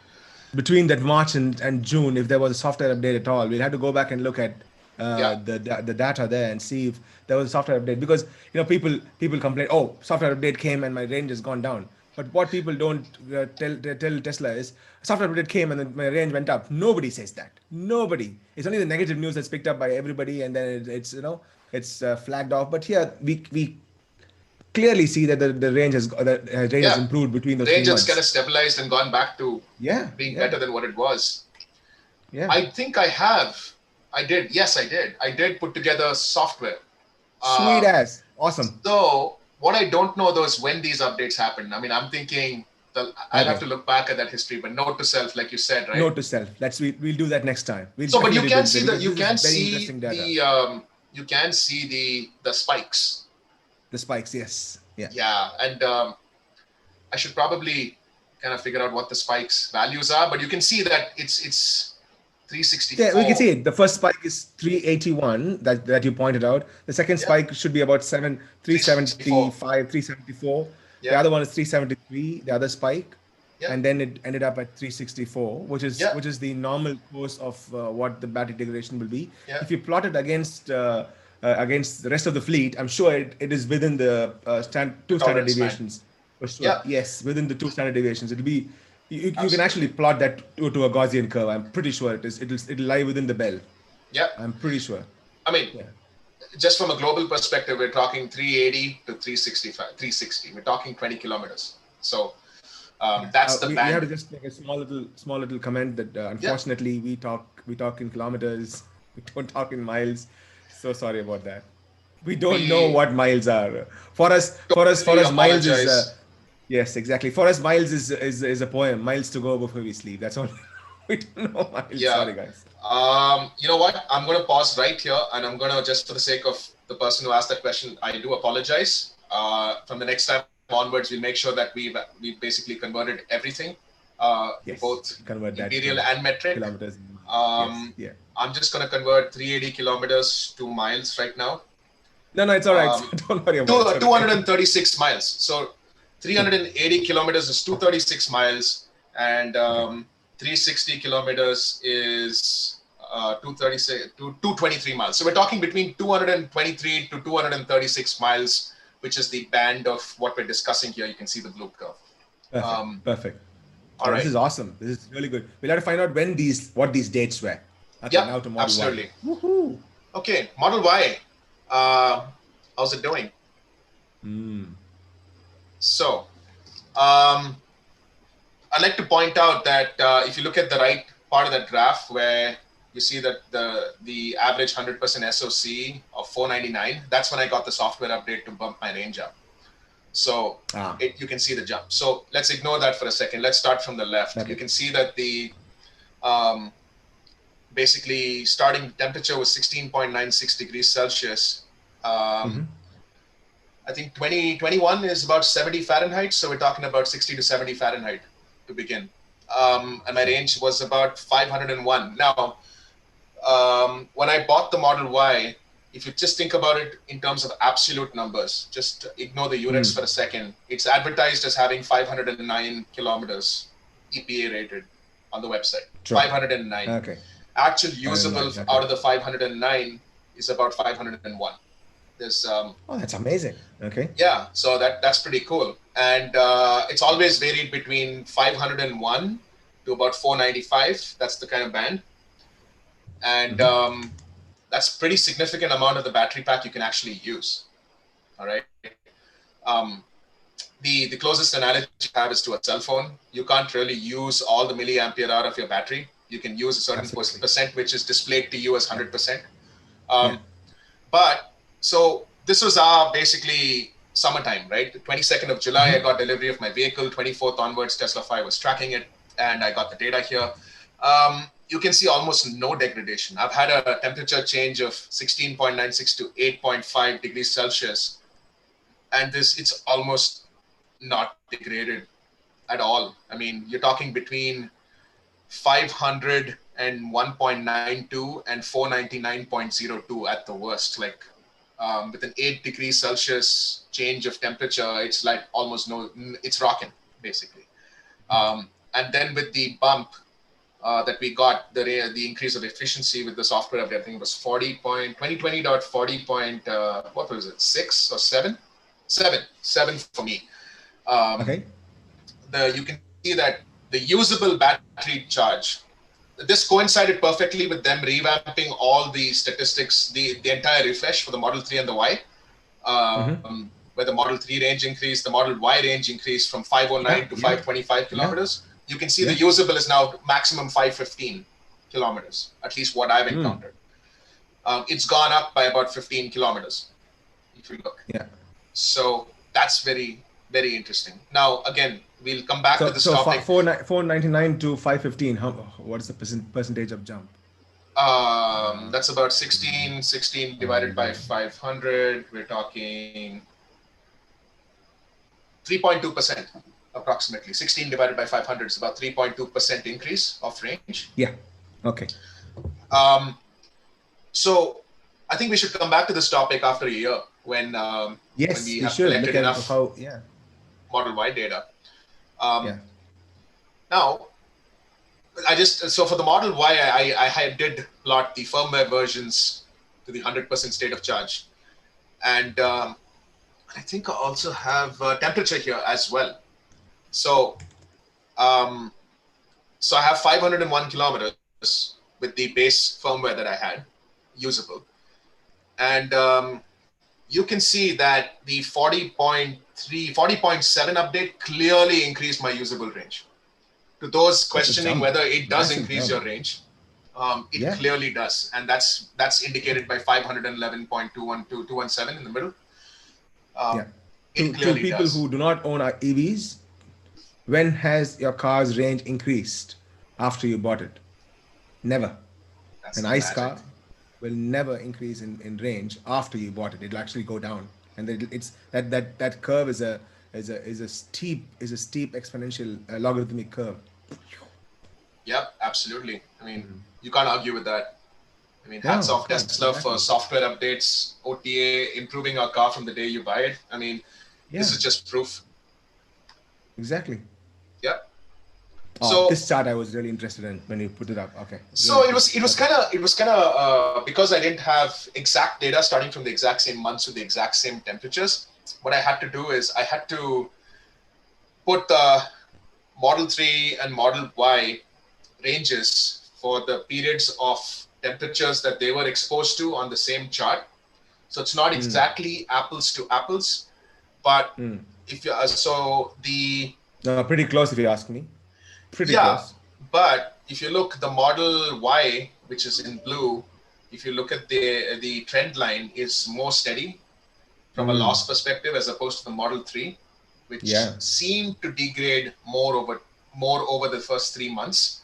between that March and June. If there was a software update at all, we'll have to go back and look at the data there and see if there was a software update, because people complain, oh, software update came and my range has gone down. But what people don't tell Tesla is, software update came and then my range went up. Nobody says that. Nobody. It's only the negative news that's picked up by everybody, and then it's flagged off. But here we clearly see that the range has improved between those 3 months. Range has kind of stabilized and gone back to being better than what it was. Yeah. I think I did. Yes, I did. I did put together software. Sweet ass. Awesome. So what I don't know though is when these updates happened. I mean, I'm thinking I'll have to look back at that history, but note to self, like you said, right? Note to self. We'll do that next time. But you can see the spikes. The spikes, yes. Yeah. Yeah, and I should probably kind of figure out what the spikes values are, but you can see that it's 364. Yeah, we can see it. The first spike is 381 that you pointed out. The second spike should be about 375, 374. The other one is 373, the other spike. And then it ended up at 364, which is the normal course of what the battery degradation will be. If you plot it against the rest of the fleet, I'm sure it is within the two standard deviations. For sure. Yes, within the 2 standard deviations. It'll be you can actually plot that to a Gaussian curve. I'm pretty sure it is. It'll lie within the bell. Yeah. I'm pretty sure. I mean, just from a global perspective, we're talking 380 to 365, 360. We're talking 20 kilometers. So that's the band. We have to just make a small little comment that unfortunately we talk in kilometers. We don't talk in miles. So sorry about that. We don't know what miles are. For us, miles is. Yes, exactly. For us, miles is a poem. Miles to go before we sleep. That's all. We don't know miles. Yeah. Sorry, guys. You know what? I'm going to pause right here, and I'm going to, just for the sake of the person who asked that question, I do apologize. From the next time onwards, we'll make sure that we've basically converted everything, both imperial and metric. Kilometers. I'm just going to convert 380 kilometers to miles right now. No, it's all right. Don't worry about it. 236 miles. So 380 kilometers is 236 miles, and 360 kilometers is 223 miles. So we're talking between 223 to 236 miles, which is the band of what we're discussing here. You can see the blue curve. Perfect. All right. This is awesome. This is really good. We'll have to find out what these dates were. Okay, now to Model absolutely. Y. Woohoo. Okay, Model Y. How's it doing? So, I'd like to point out that if you look at the right part of that graph, where you see that the average 100% SOC of 499, that's when I got the software update to bump my range up. So you can see the jump. So let's ignore that for a second. Let's start from the left. Okay. You can see that the basically starting temperature was 16.96 degrees Celsius. I think 2021 is about 70 Fahrenheit. So we're talking about 60 to 70 Fahrenheit to begin. And my range was about 501. Now, when I bought the Model Y, if you just think about it in terms of absolute numbers, just ignore the units for a second. It's advertised as having 509 kilometers EPA rated on the website. Sure. 509. Okay. Actual usable out of the 509 is about 501. There's Oh, that's amazing. Okay. yeah, so that's pretty cool. And it's always varied between 501 to about 495. That's the kind of band. And that's pretty significant amount of the battery pack you can actually use. All right. Um, the closest analogy I have is to a cell phone. You can't really use all the milliampere hour of your battery. You can use a certain Absolutely. percent, which is displayed to you as Yeah. 100%. Yeah. But so this was our basically summertime, right? The 22nd of July, I got delivery of my vehicle. 24th onwards, Tesla 5 was tracking it, and I got the data here. You can see almost no degradation. I've had a temperature change of 16.96 to 8.5 degrees Celsius, and it's almost not degraded at all. I mean, you're talking between 500 and 1.92 and 499.02 at the worst. Like with an 8 degrees Celsius change of temperature, it's like almost it's rocking basically. And then with the bump that we got, the increase of efficiency with the software update, I think it was 2020.40 point, what was it, 6 or 7? 7 for me. Okay. You can see that the usable battery charge, this coincided perfectly with them revamping all the statistics, the entire refresh for the Model 3 and the Y, where the Model 3 range increased, the Model Y range increased from 509 Yeah. to Yeah. 525 Yeah. kilometers. You can see Yeah. the usable is now maximum 515 kilometers, at least what I've encountered. It's gone up by about 15 kilometers, if you look. Yeah. So that's very, very interesting. Now, again, we'll come back to this topic. 499 to 515. What is the percentage of jump? That's about 16 divided by 500. We're talking 3.2% approximately. 16 divided by 500 is about 3.2% increase of range. Yeah. Okay. So I think we should come back to this topic after a year when Yes, we we have should collected look at enough how. Yeah. Model Y data. Yeah. Now, so for the Model Y, I did plot the firmware versions to the 100% state of charge. And I think I also have temperature here as well. So, so I have 501 kilometers with the base firmware that I had, usable. And you can see that the 40.7 update clearly increased my usable range. To those questioning whether it does increase your range, it clearly does. And that's indicated by 511.217 in the middle. Yeah. It To clearly people does. who do not own EVs, when has your car's range increased after you bought it? Never. That's An the ICE magic. car will never increase in range after you bought it. It'll actually go down, and then it's that curve is a steep exponential logarithmic curve. Yep, absolutely. I mean, you can't argue with that. I mean, hats No, off of course, Tesla for exactly. software updates, OTA, improving our car from the day you buy it. I mean, Yeah, this is just proof. exactly. Yep. Oh, So this chart I was really interested in when you put it up. Okay, So really it cool. was kind of because I didn't have exact data starting from the exact same months with the exact same temperatures. What I had to do is I had to put the Model 3 and Model Y ranges for the periods of temperatures that they were exposed to on the same chart. So it's not exactly apples to apples, but if you so the Pretty close if you ask me. Pretty yeah, close. but if you look the Model Y, which is in blue, if you look at the trend line, is more steady from a loss perspective as opposed to the Model 3, which Yeah. seemed to degrade more over the first 3 months.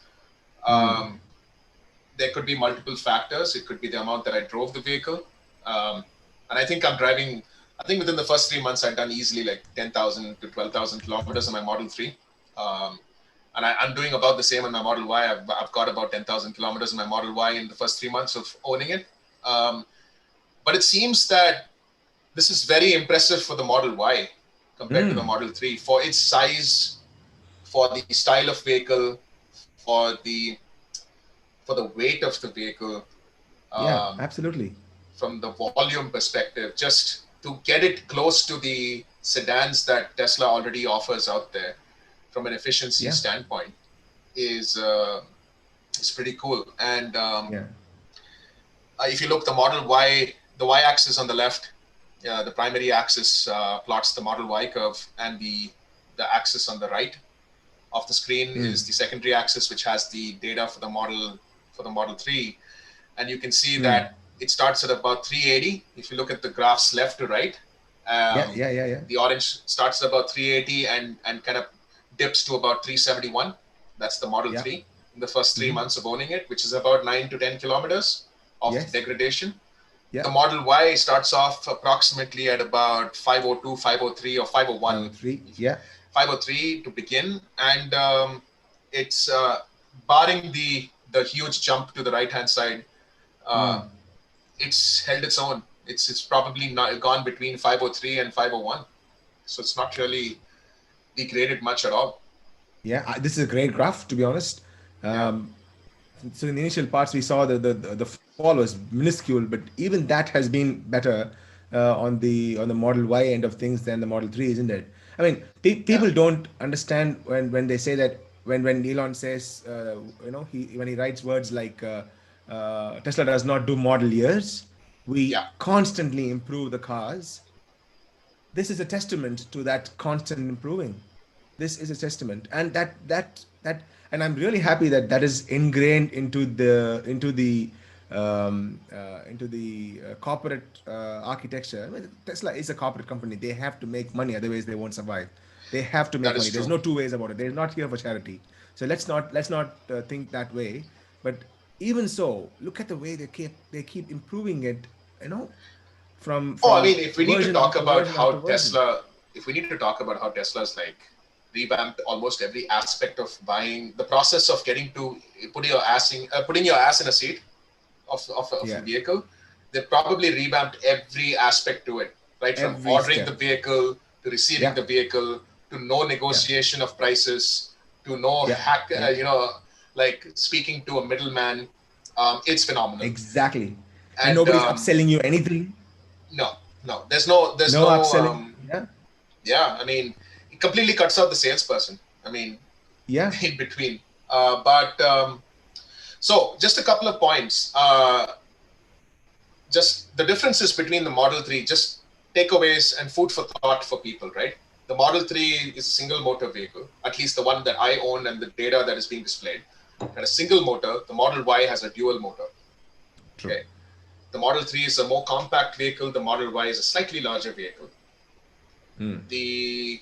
There could be multiple factors. It could be the amount that I drove the vehicle. And I think I think within the first 3 months, I've done easily like 10,000 to 12,000 kilometers on my Model 3. And I'm doing about the same on my Model Y. I've got about 10,000 kilometers in my Model Y in the first 3 months of owning it. But it seems that this is very impressive for the Model Y compared to the Model 3 for its size, for the style of vehicle, for the weight of the vehicle. Yeah, absolutely. from the volume perspective, just to get it close to the sedans that Tesla already offers out there from an efficiency standpoint is pretty cool. And if you look, the Model Y, the Y-axis on the left, the primary axis plots the Model Y curve, and the axis on the right of the screen is the secondary axis, which has the data for the Model 3. And you can see that it starts at about 380. If you look at the graphs left to right, the orange starts at about 380 and kind of dips to about 371. That's the Model 3 in the first 3 months of owning it, which is about 9 to 10 kilometers of degradation. The Model Y starts off approximately at about 502, 503, or 501. 503 to begin, and it's barring the huge jump to the right hand side. It's held its own. It's probably not gone between 503 and 501, so it's not really degraded much at all. This is a great graph, to be honest. So in the initial parts we saw the fall was minuscule, but even that has been better on the Model Y end of things than the Model 3, isn't it? I mean, people don't understand when they say that, when Elon says, when he writes words like Tesla does not do model years, we constantly improve the cars. This is a testament to that constant improving. This is a testament, and that and I'm really happy that is ingrained into the corporate architecture. I mean, Tesla is a corporate company. They have to make money, otherwise they won't survive. They have to make money. There's no two ways about it. They're not here for charity. So let's not think that way. But even so, look at the way they keep improving it. From I mean, if we need to talk about how Tesla, Tesla's like revamped almost every aspect of buying, the process of getting to putting your ass in a seat of a vehicle, they probably revamped every aspect to it, right? From ordering the vehicle to receiving the vehicle to no negotiation of prices to no hack, like speaking to a middleman. It's phenomenal. Exactly. And nobody's upselling you anything. No. There's no upselling. I mean, it completely cuts out the salesperson. I mean, in between. So just a couple of points. Just the differences between the Model 3, just takeaways and food for thought for people, right? The Model 3 is a single motor vehicle, at least the one that I own and the data that is being displayed. And a single motor. The Model Y has a dual motor. True. Okay. The Model 3 is a more compact vehicle. The Model Y is a slightly larger vehicle. The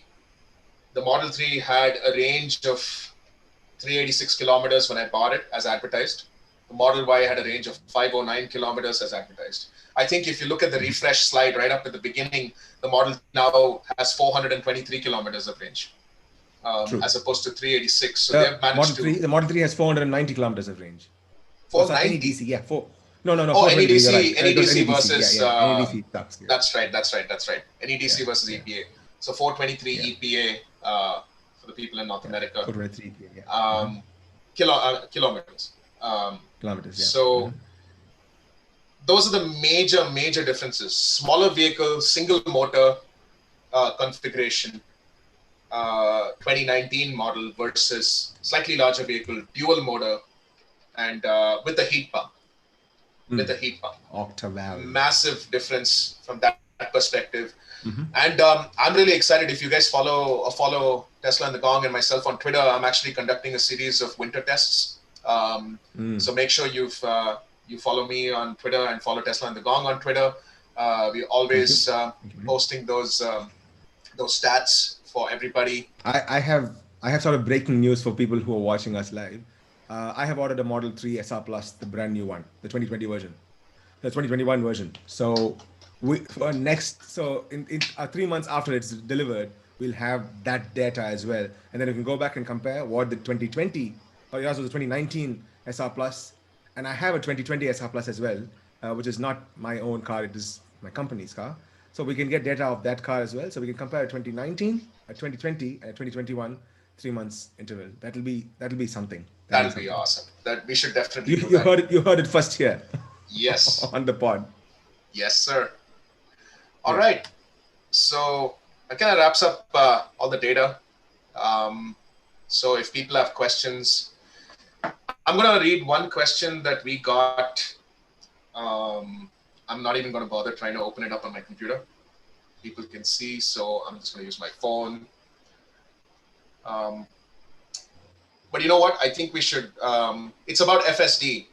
Model 3 had a range of 386 kilometers when I bought it, as advertised. The Model Y had a range of 509 kilometers as advertised. I think if you look at the refresh slide right up at the beginning, the Model now has 423 kilometers of range, as opposed to 386. So they've managed the Model 3 has 490 kilometers of range. 490? NEDC, No. NEDC, right. NEDC versus... NEDC sucks. That's right. NEDC versus EPA. So 423 EPA for the people in North America. 423 EPA, kilometers. Kilometers, So those are the major differences. Smaller vehicle, single motor configuration, 2019 model versus slightly larger vehicle, dual motor, and with the heat pump. Octaval. Massive difference from that perspective. And I'm really excited. If you guys follow Tesla and the Gong and myself on Twitter, I'm actually conducting a series of winter tests. So make sure you follow me on Twitter and follow Tesla and the Gong on Twitter. We're always posting those stats for everybody. I have sort of breaking news for people who are watching us live. I have ordered a Model 3 SR Plus, the brand new one, the 2020 version, the 2021 version. So in 3 months after it's delivered, we'll have that data as well, and then we can go back and compare what the 2020 or also the 2019 SR Plus, and I have a 2020 SR Plus as well, which is not my own car; it is my company's car. So we can get data of that car as well. So we can compare 2019, 2020, and 2021, 3 months interval. That'll be something. That'll be awesome. That we should definitely. You heard it first here. Yes. On the pod. Yes, sir. All Yeah. right. So that kind of wraps up all the data. Um, so if people have questions, I'm going to read one question that we got. Um, I'm not even going to bother trying to open it up on my computer. People can see, so I'm just going to use my phone. Um, but you know what? I think we should. It's about FSD,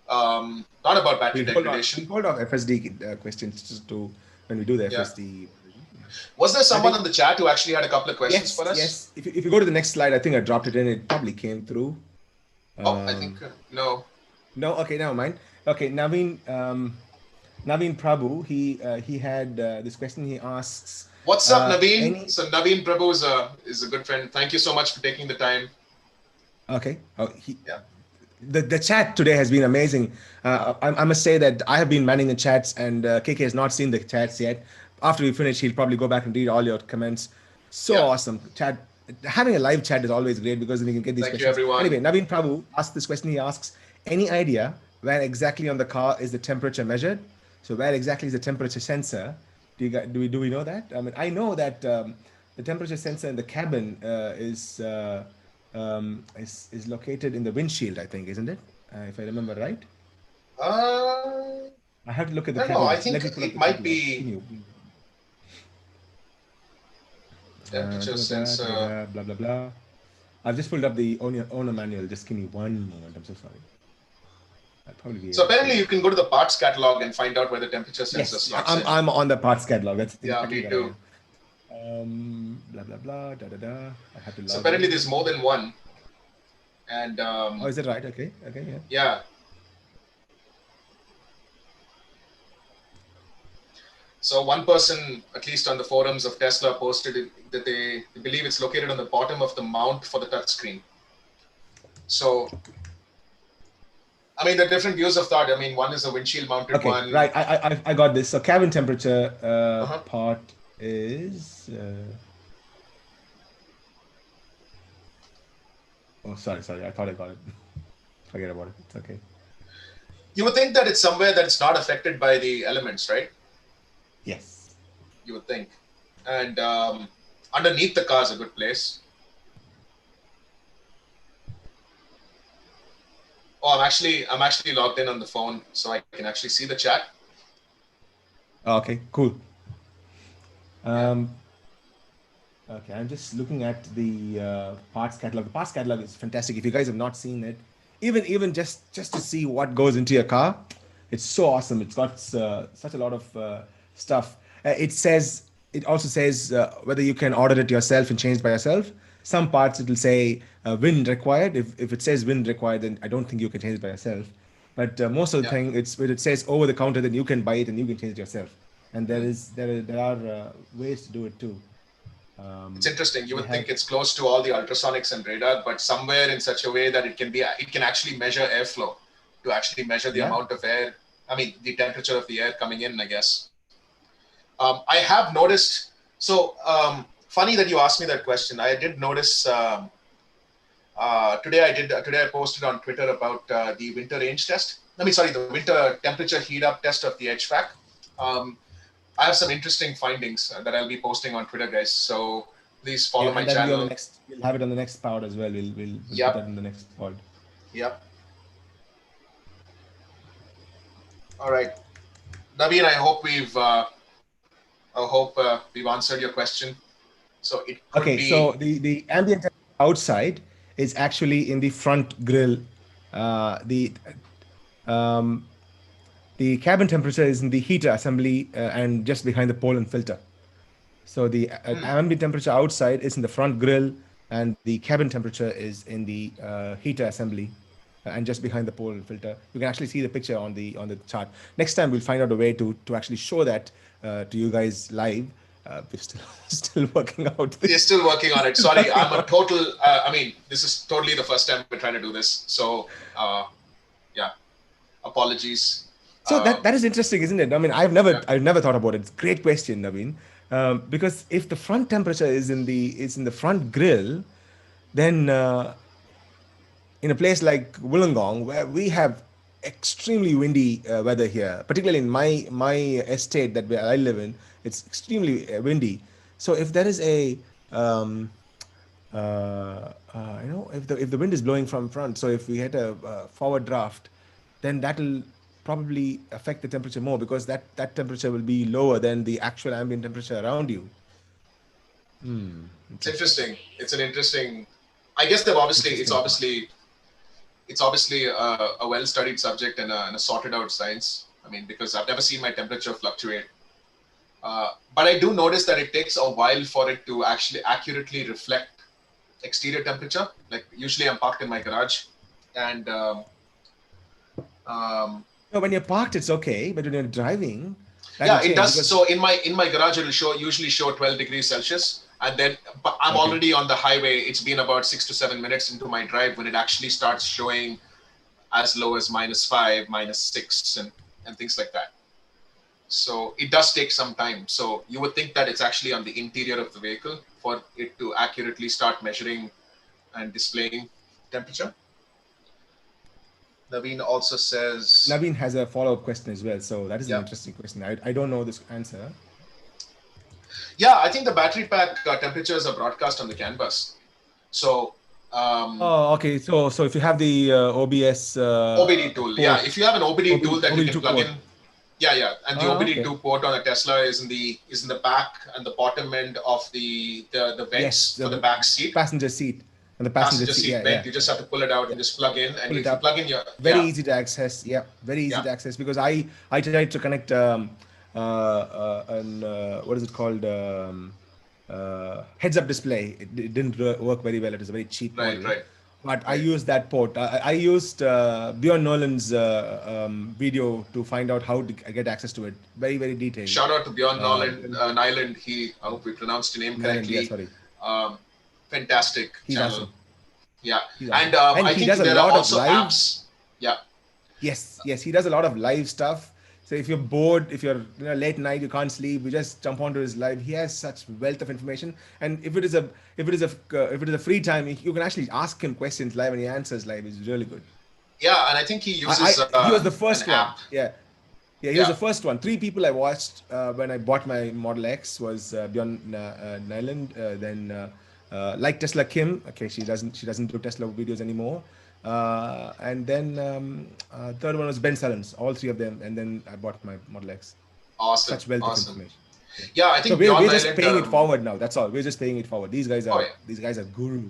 not about battery degradation. We'll hold off FSD questions just to when we do the Yeah. FSD version. Yeah. Was there I someone think on the chat who actually had a couple of questions yes, for us? yes. If you go to the next slide, I think I dropped it in. It probably came through. Oh, I think no. No, okay, never mind. Okay, Naveen Prabhu, he had this question. He asks, What's up, Naveen? any So Naveen Prabhu is a good friend. Thank you so much for taking the time. okay, oh, he Yeah. the chat today has been amazing. I must say that I have been manning the chats, and KK has not seen the chats yet. After we finish, he'll probably go back and read all your comments. So Yeah. awesome. Chat having a live chat is always great because then you can get these Thank you, questions. everyone. Anyway, Naveen Prabhu asked this question. He asks, any idea where exactly on the car is the temperature measured? So where exactly is the temperature sensor? Do we know that? I mean, I know that the temperature sensor in the cabin is located in the windshield, I think, isn't it? If I remember right. Uh, I have to look at I the don't know. I catalog. Let think me pull up it the might catalog. be Give me temperature sensor. blah blah blah. I've just pulled up the owner manual. Just give me one moment. I'm so sorry. I'll probably be So able apparently to. you can go to the parts catalog and find out where the temperature sensor Yes, slots I'm in. I'm on the parts catalog. That's Yeah, exactly me where I too. am. Blah blah blah. Da da da. I have to So log apparently there's more in. than one. And Oh, is that right? Okay. Okay. Yeah. yeah. So one person, at least on the forums of Tesla, posted that they believe it's located on the bottom of the mount for the touchscreen. So, I mean, there are different views of thought. I mean, one is a windshield mounted Okay. one. Right. I got this. So cabin temperature Uh-huh. part is. Oh, sorry. I thought I got it. Forget about it. It's okay. You would think that it's somewhere that's not affected by the elements, right? Yes. You would think. And underneath the car is a good place. Oh, I'm actually logged in on the phone, so I can actually see the chat. Okay. Cool. Yeah. Um, okay. I'm just looking at the parts catalog. The parts catalog is fantastic. If you guys have not seen it, even just to see what goes into your car, it's so awesome. It's got such a lot of stuff. It also says whether you can order it yourself and change by yourself. Some parts it will say wind required. If it says wind required, then I don't think you can change it by yourself. But most of the Yeah. thing, it's when it says over the counter, then you can buy it and you can change it yourself. And Hmm. there are ways to do it too. It's interesting. You They would have think it's close to all the ultrasonics and radar, but somewhere in such a way that it can actually measure airflow to actually measure the yeah. amount of air. I mean, the temperature of the air coming in, I guess. I have noticed. So funny that you asked me that question. I did notice today. I posted on Twitter about the winter range test. I mean, sorry, the winter temperature heat up test of the HVAC. Um, I have some interesting findings that I'll be posting on Twitter, guys. So please follow Yeah, my and that'll be on the channel. next. We'll have it on the next pod as well. We'll put Yep, that in the next pod. yep. All right, Naveen. I hope we've answered your question. So it could Okay, be. so the ambient temperature outside is actually in the front grill. Uh, the um, the cabin temperature is in the heater assembly and just behind the pole and filter. So the Hmm. ambient temperature outside is in the front grill, and the cabin temperature is in the heater assembly, and just behind the pole and filter. You can actually see the picture on the chart. Next time we'll find out a way to actually show that to you guys live. We're still still working out We're this. still working on it. Still Sorry, working I'm a out. total. I mean, this is totally the first time we're trying to do this. So yeah, apologies. So Uh, that is interesting, isn't it? I mean, yeah. I've never thought about it. It's a great question, Naveen. Because if the front temperature is in the front grill, then in a place like Wollongong, where we have extremely windy weather here, particularly in my estate that where I live in. It's extremely windy. So if there is a if the wind is blowing from front, so if we had a forward draft, then that will probably affect the temperature more, because that temperature will be lower than the actual ambient temperature around you. It's Interesting. interesting. It's an interesting. I guess they've obviously. It's Interesting thought. obviously. It's obviously a well-studied subject and a sorted-out science. I mean, because I've never seen my temperature fluctuate. But I do notice that it takes a while for it to actually accurately reflect exterior temperature. Like usually, I'm parked in my garage, and um, No, when you're parked, it's okay, but when you're driving, that will yeah, it change does. because So in my garage, it'll usually show 12 degrees Celsius, and then but I'm okay, already on the highway. It's been about 6 to 7 minutes into my drive when it actually starts showing as low as -5, -6, and things like that. So it does take some time. So you would think that it's actually on the interior of the vehicle for it to accurately start measuring and displaying temperature. Naveen also says, Naveen has a follow-up question as well. So that is an yeah, interesting question. I don't know this answer. yeah, I think the battery pack temperatures are broadcast on the CAN bus. So um, Oh, okay. So if you have the OBS OBD tool, yeah, port, if you have an OBD tool that you can OBD2 plug in, port. yeah, and the Okay. OBD2 port on a Tesla is in the back and the bottom end of the Yes, vents for the back seat, passenger seat and the passenger passenger seat. seat Yeah, vent. yeah, You just have to pull it out yeah. and just plug in. And Pull it if you up. plug in your, Very easy to access. Yeah, very easy yeah, to access, because I tried to connect an what is it called, heads up display. It didn't work very well. It is a very cheap right, model, right, but I right. used that port. I used Bjorn Nolan's video to find out how to get access to it. Very detailed. Shout out to Bjorn Very- Nyland. I hope we pronounced the name Nyland, yeah, correctly. sorry. Um, Fantastic He's channel. awesome. Yeah, He's and awesome, and I he think does a there are lot of also live. apps. Yeah, Yes, he does a lot of live stuff. So if you're bored, if you're late night, you can't sleep, you just jump onto his live. He has such wealth of information, and if it is a free time, you can actually ask him questions live, and he answers live. It's really good. yeah, and I think he uses He was the an first one. app. Yeah, yeah, he was Yeah, the first one. Three people I watched when I bought my Model X was Bjorn Nyland, then like Tesla Kim. Okay, she doesn't do Tesla videos anymore. And then third one was Ben Sullins. All three of them, and then I bought my Model X. awesome, Such wealth of awesome. information. Yeah. Yeah, I So think we're Bjorn we're just Nyland. paying it forward now. That's all. We're just paying it forward. Oh yeah, These guys are guru.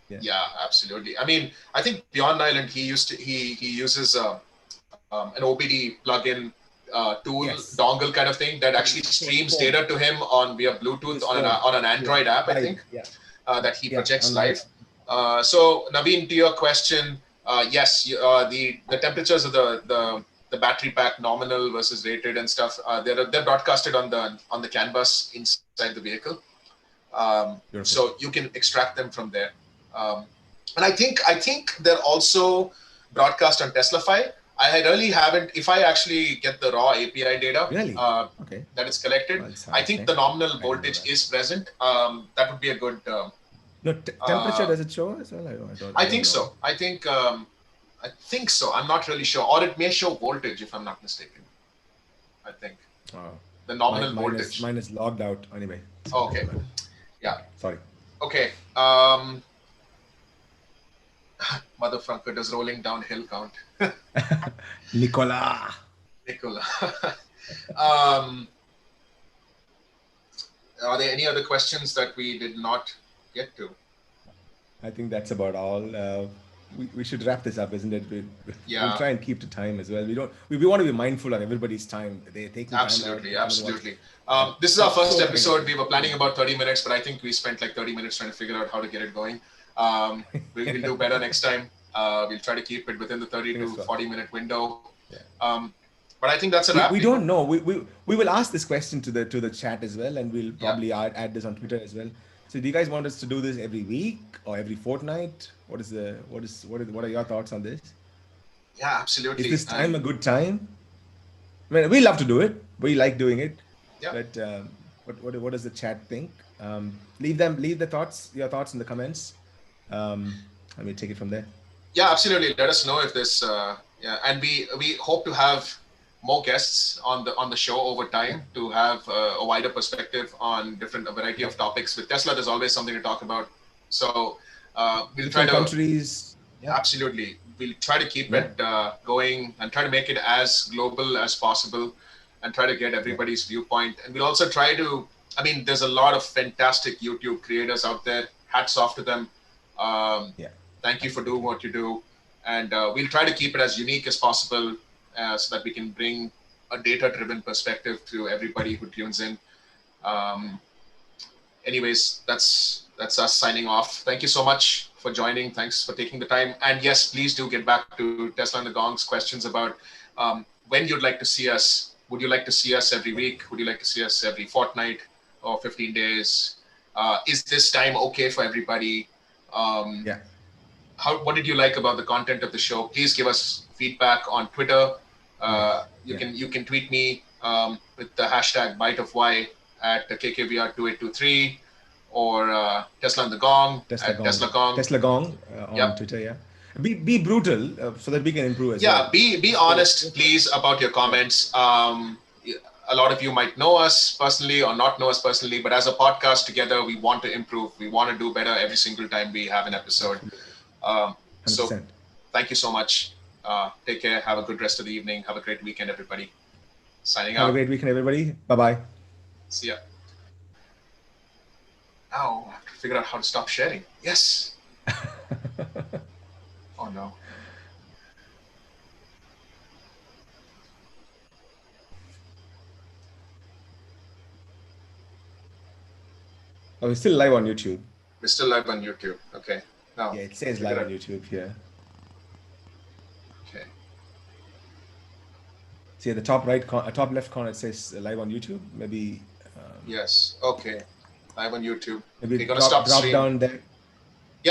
Yeah. yeah, absolutely. I mean, I think Bjorn Nyland he uses an OBD plugin tool Yes. dongle kind of thing that actually streams Phone. data to him on via Bluetooth His on phone. an Yeah. Android app, I Live. think, Yeah. that he Yeah. projects On live. live. So Naveen, to your question, yes, the temperatures of the battery pack, nominal versus rated and stuff, they're broadcasted on the CAN bus inside the vehicle. Beautiful. So you can extract them from there. Um, and I think they're also broadcast on TeslaFi. I really haven't. If I actually get the raw API data Really? Okay. that is collected, Well, it's I hard think check. the nominal I didn't know voltage that. is present. That would be a good. No, temperature, Uh, does it show as well? I I don't think know. so. I think so. I'm not really sure, or it may show voltage if I'm not mistaken. I think Oh, the nominal mine is voltage. logged out anyway. Oh, Doesn't okay. matter. Yeah. Sorry. Okay. Motherfucker does rolling downhill count. Nicola. Nicola. um, are there any other questions that we did not get to? I think that's about all. We should wrap this up, isn't it? We'll Yeah, try and keep to time as well. We want to be mindful of everybody's time. They're taking time out to absolutely, come and watch. absolutely. Yeah. This is our first So kind of episode. you. We were planning about 30 minutes, but I think we spent like 30 minutes trying to figure out how to get it going. We'll do better next time. We'll try to keep it within the 30 Fingers to crossed. 40-minute window. Yeah. But I think that's a wrap. We don't know. We will ask this question to the chat as well, and we'll Yeah, probably add this on Twitter as well. So do you guys want us to do this every week or every fortnight? What are your thoughts on this? yeah, Is absolutely. this time And a good time? I mean, we love to do it. We like doing it, yeah, but what does the chat think? Leave your thoughts in the comments, and we'll take it from there. yeah, absolutely. Let us know if this Yeah, and we hope to have more guests on the show over time to have a wider perspective on a variety Yeah. of topics. With Tesla, there's always something to talk about. So we'll try Different to countries. Yeah. absolutely we'll try to keep Yeah. it going and try to make it as global as possible and try to get Yeah. everybody's viewpoint. And we'll also try to. I mean, there's a lot of fantastic YouTube creators out there. Hats off to them. Um, Yeah. Thank you for doing Absolutely. what you do, and we'll try to keep it as unique as possible so that we can bring a data-driven perspective to everybody who tunes in. Um, Anyways, that's us signing off. Thank you so much for joining. Thanks for taking the time. And yes, please do get back to Tesla and the Gong's questions about when you'd like to see us. Would you like to see us every Yeah. week? Would you like to see us every fortnight or 15 days? Is this time okay for everybody? Um, Yeah. what did you like about the content of the show? Please give us feedback on Twitter. Yeah. You Yeah. can tweet me with the hashtag ByteofWhy at KKVR2823 or Tesla and the Gong Tesla at Gong. Tesla Gong. Tesla Gong on Yep. Twitter. Yeah. Be brutal so that we can improve as well. Yeah. Be Just go. honest, please, about your Yeah. comments. A lot of you might know us personally or not know us personally, but as a podcast together, we want to improve. We want to do better every single time we have an episode. Absolutely. So 100%. thank you so much. Take care. Have a good rest of the evening. Have a great weekend, everybody. Signing Have a out. great weekend, everybody. Bye bye. See ya. Now I have to figure out how to stop sharing. Yes. Oh no. Oh, we're still live on YouTube. We're still live on YouTube. Okay. Now Yeah, it says figure live on out. YouTube here. Okay. See at the top right, top left corner, it says live on YouTube. Maybe, Yes. Okay. Live on YouTube. maybe We're gonna stop the drop stream. down there.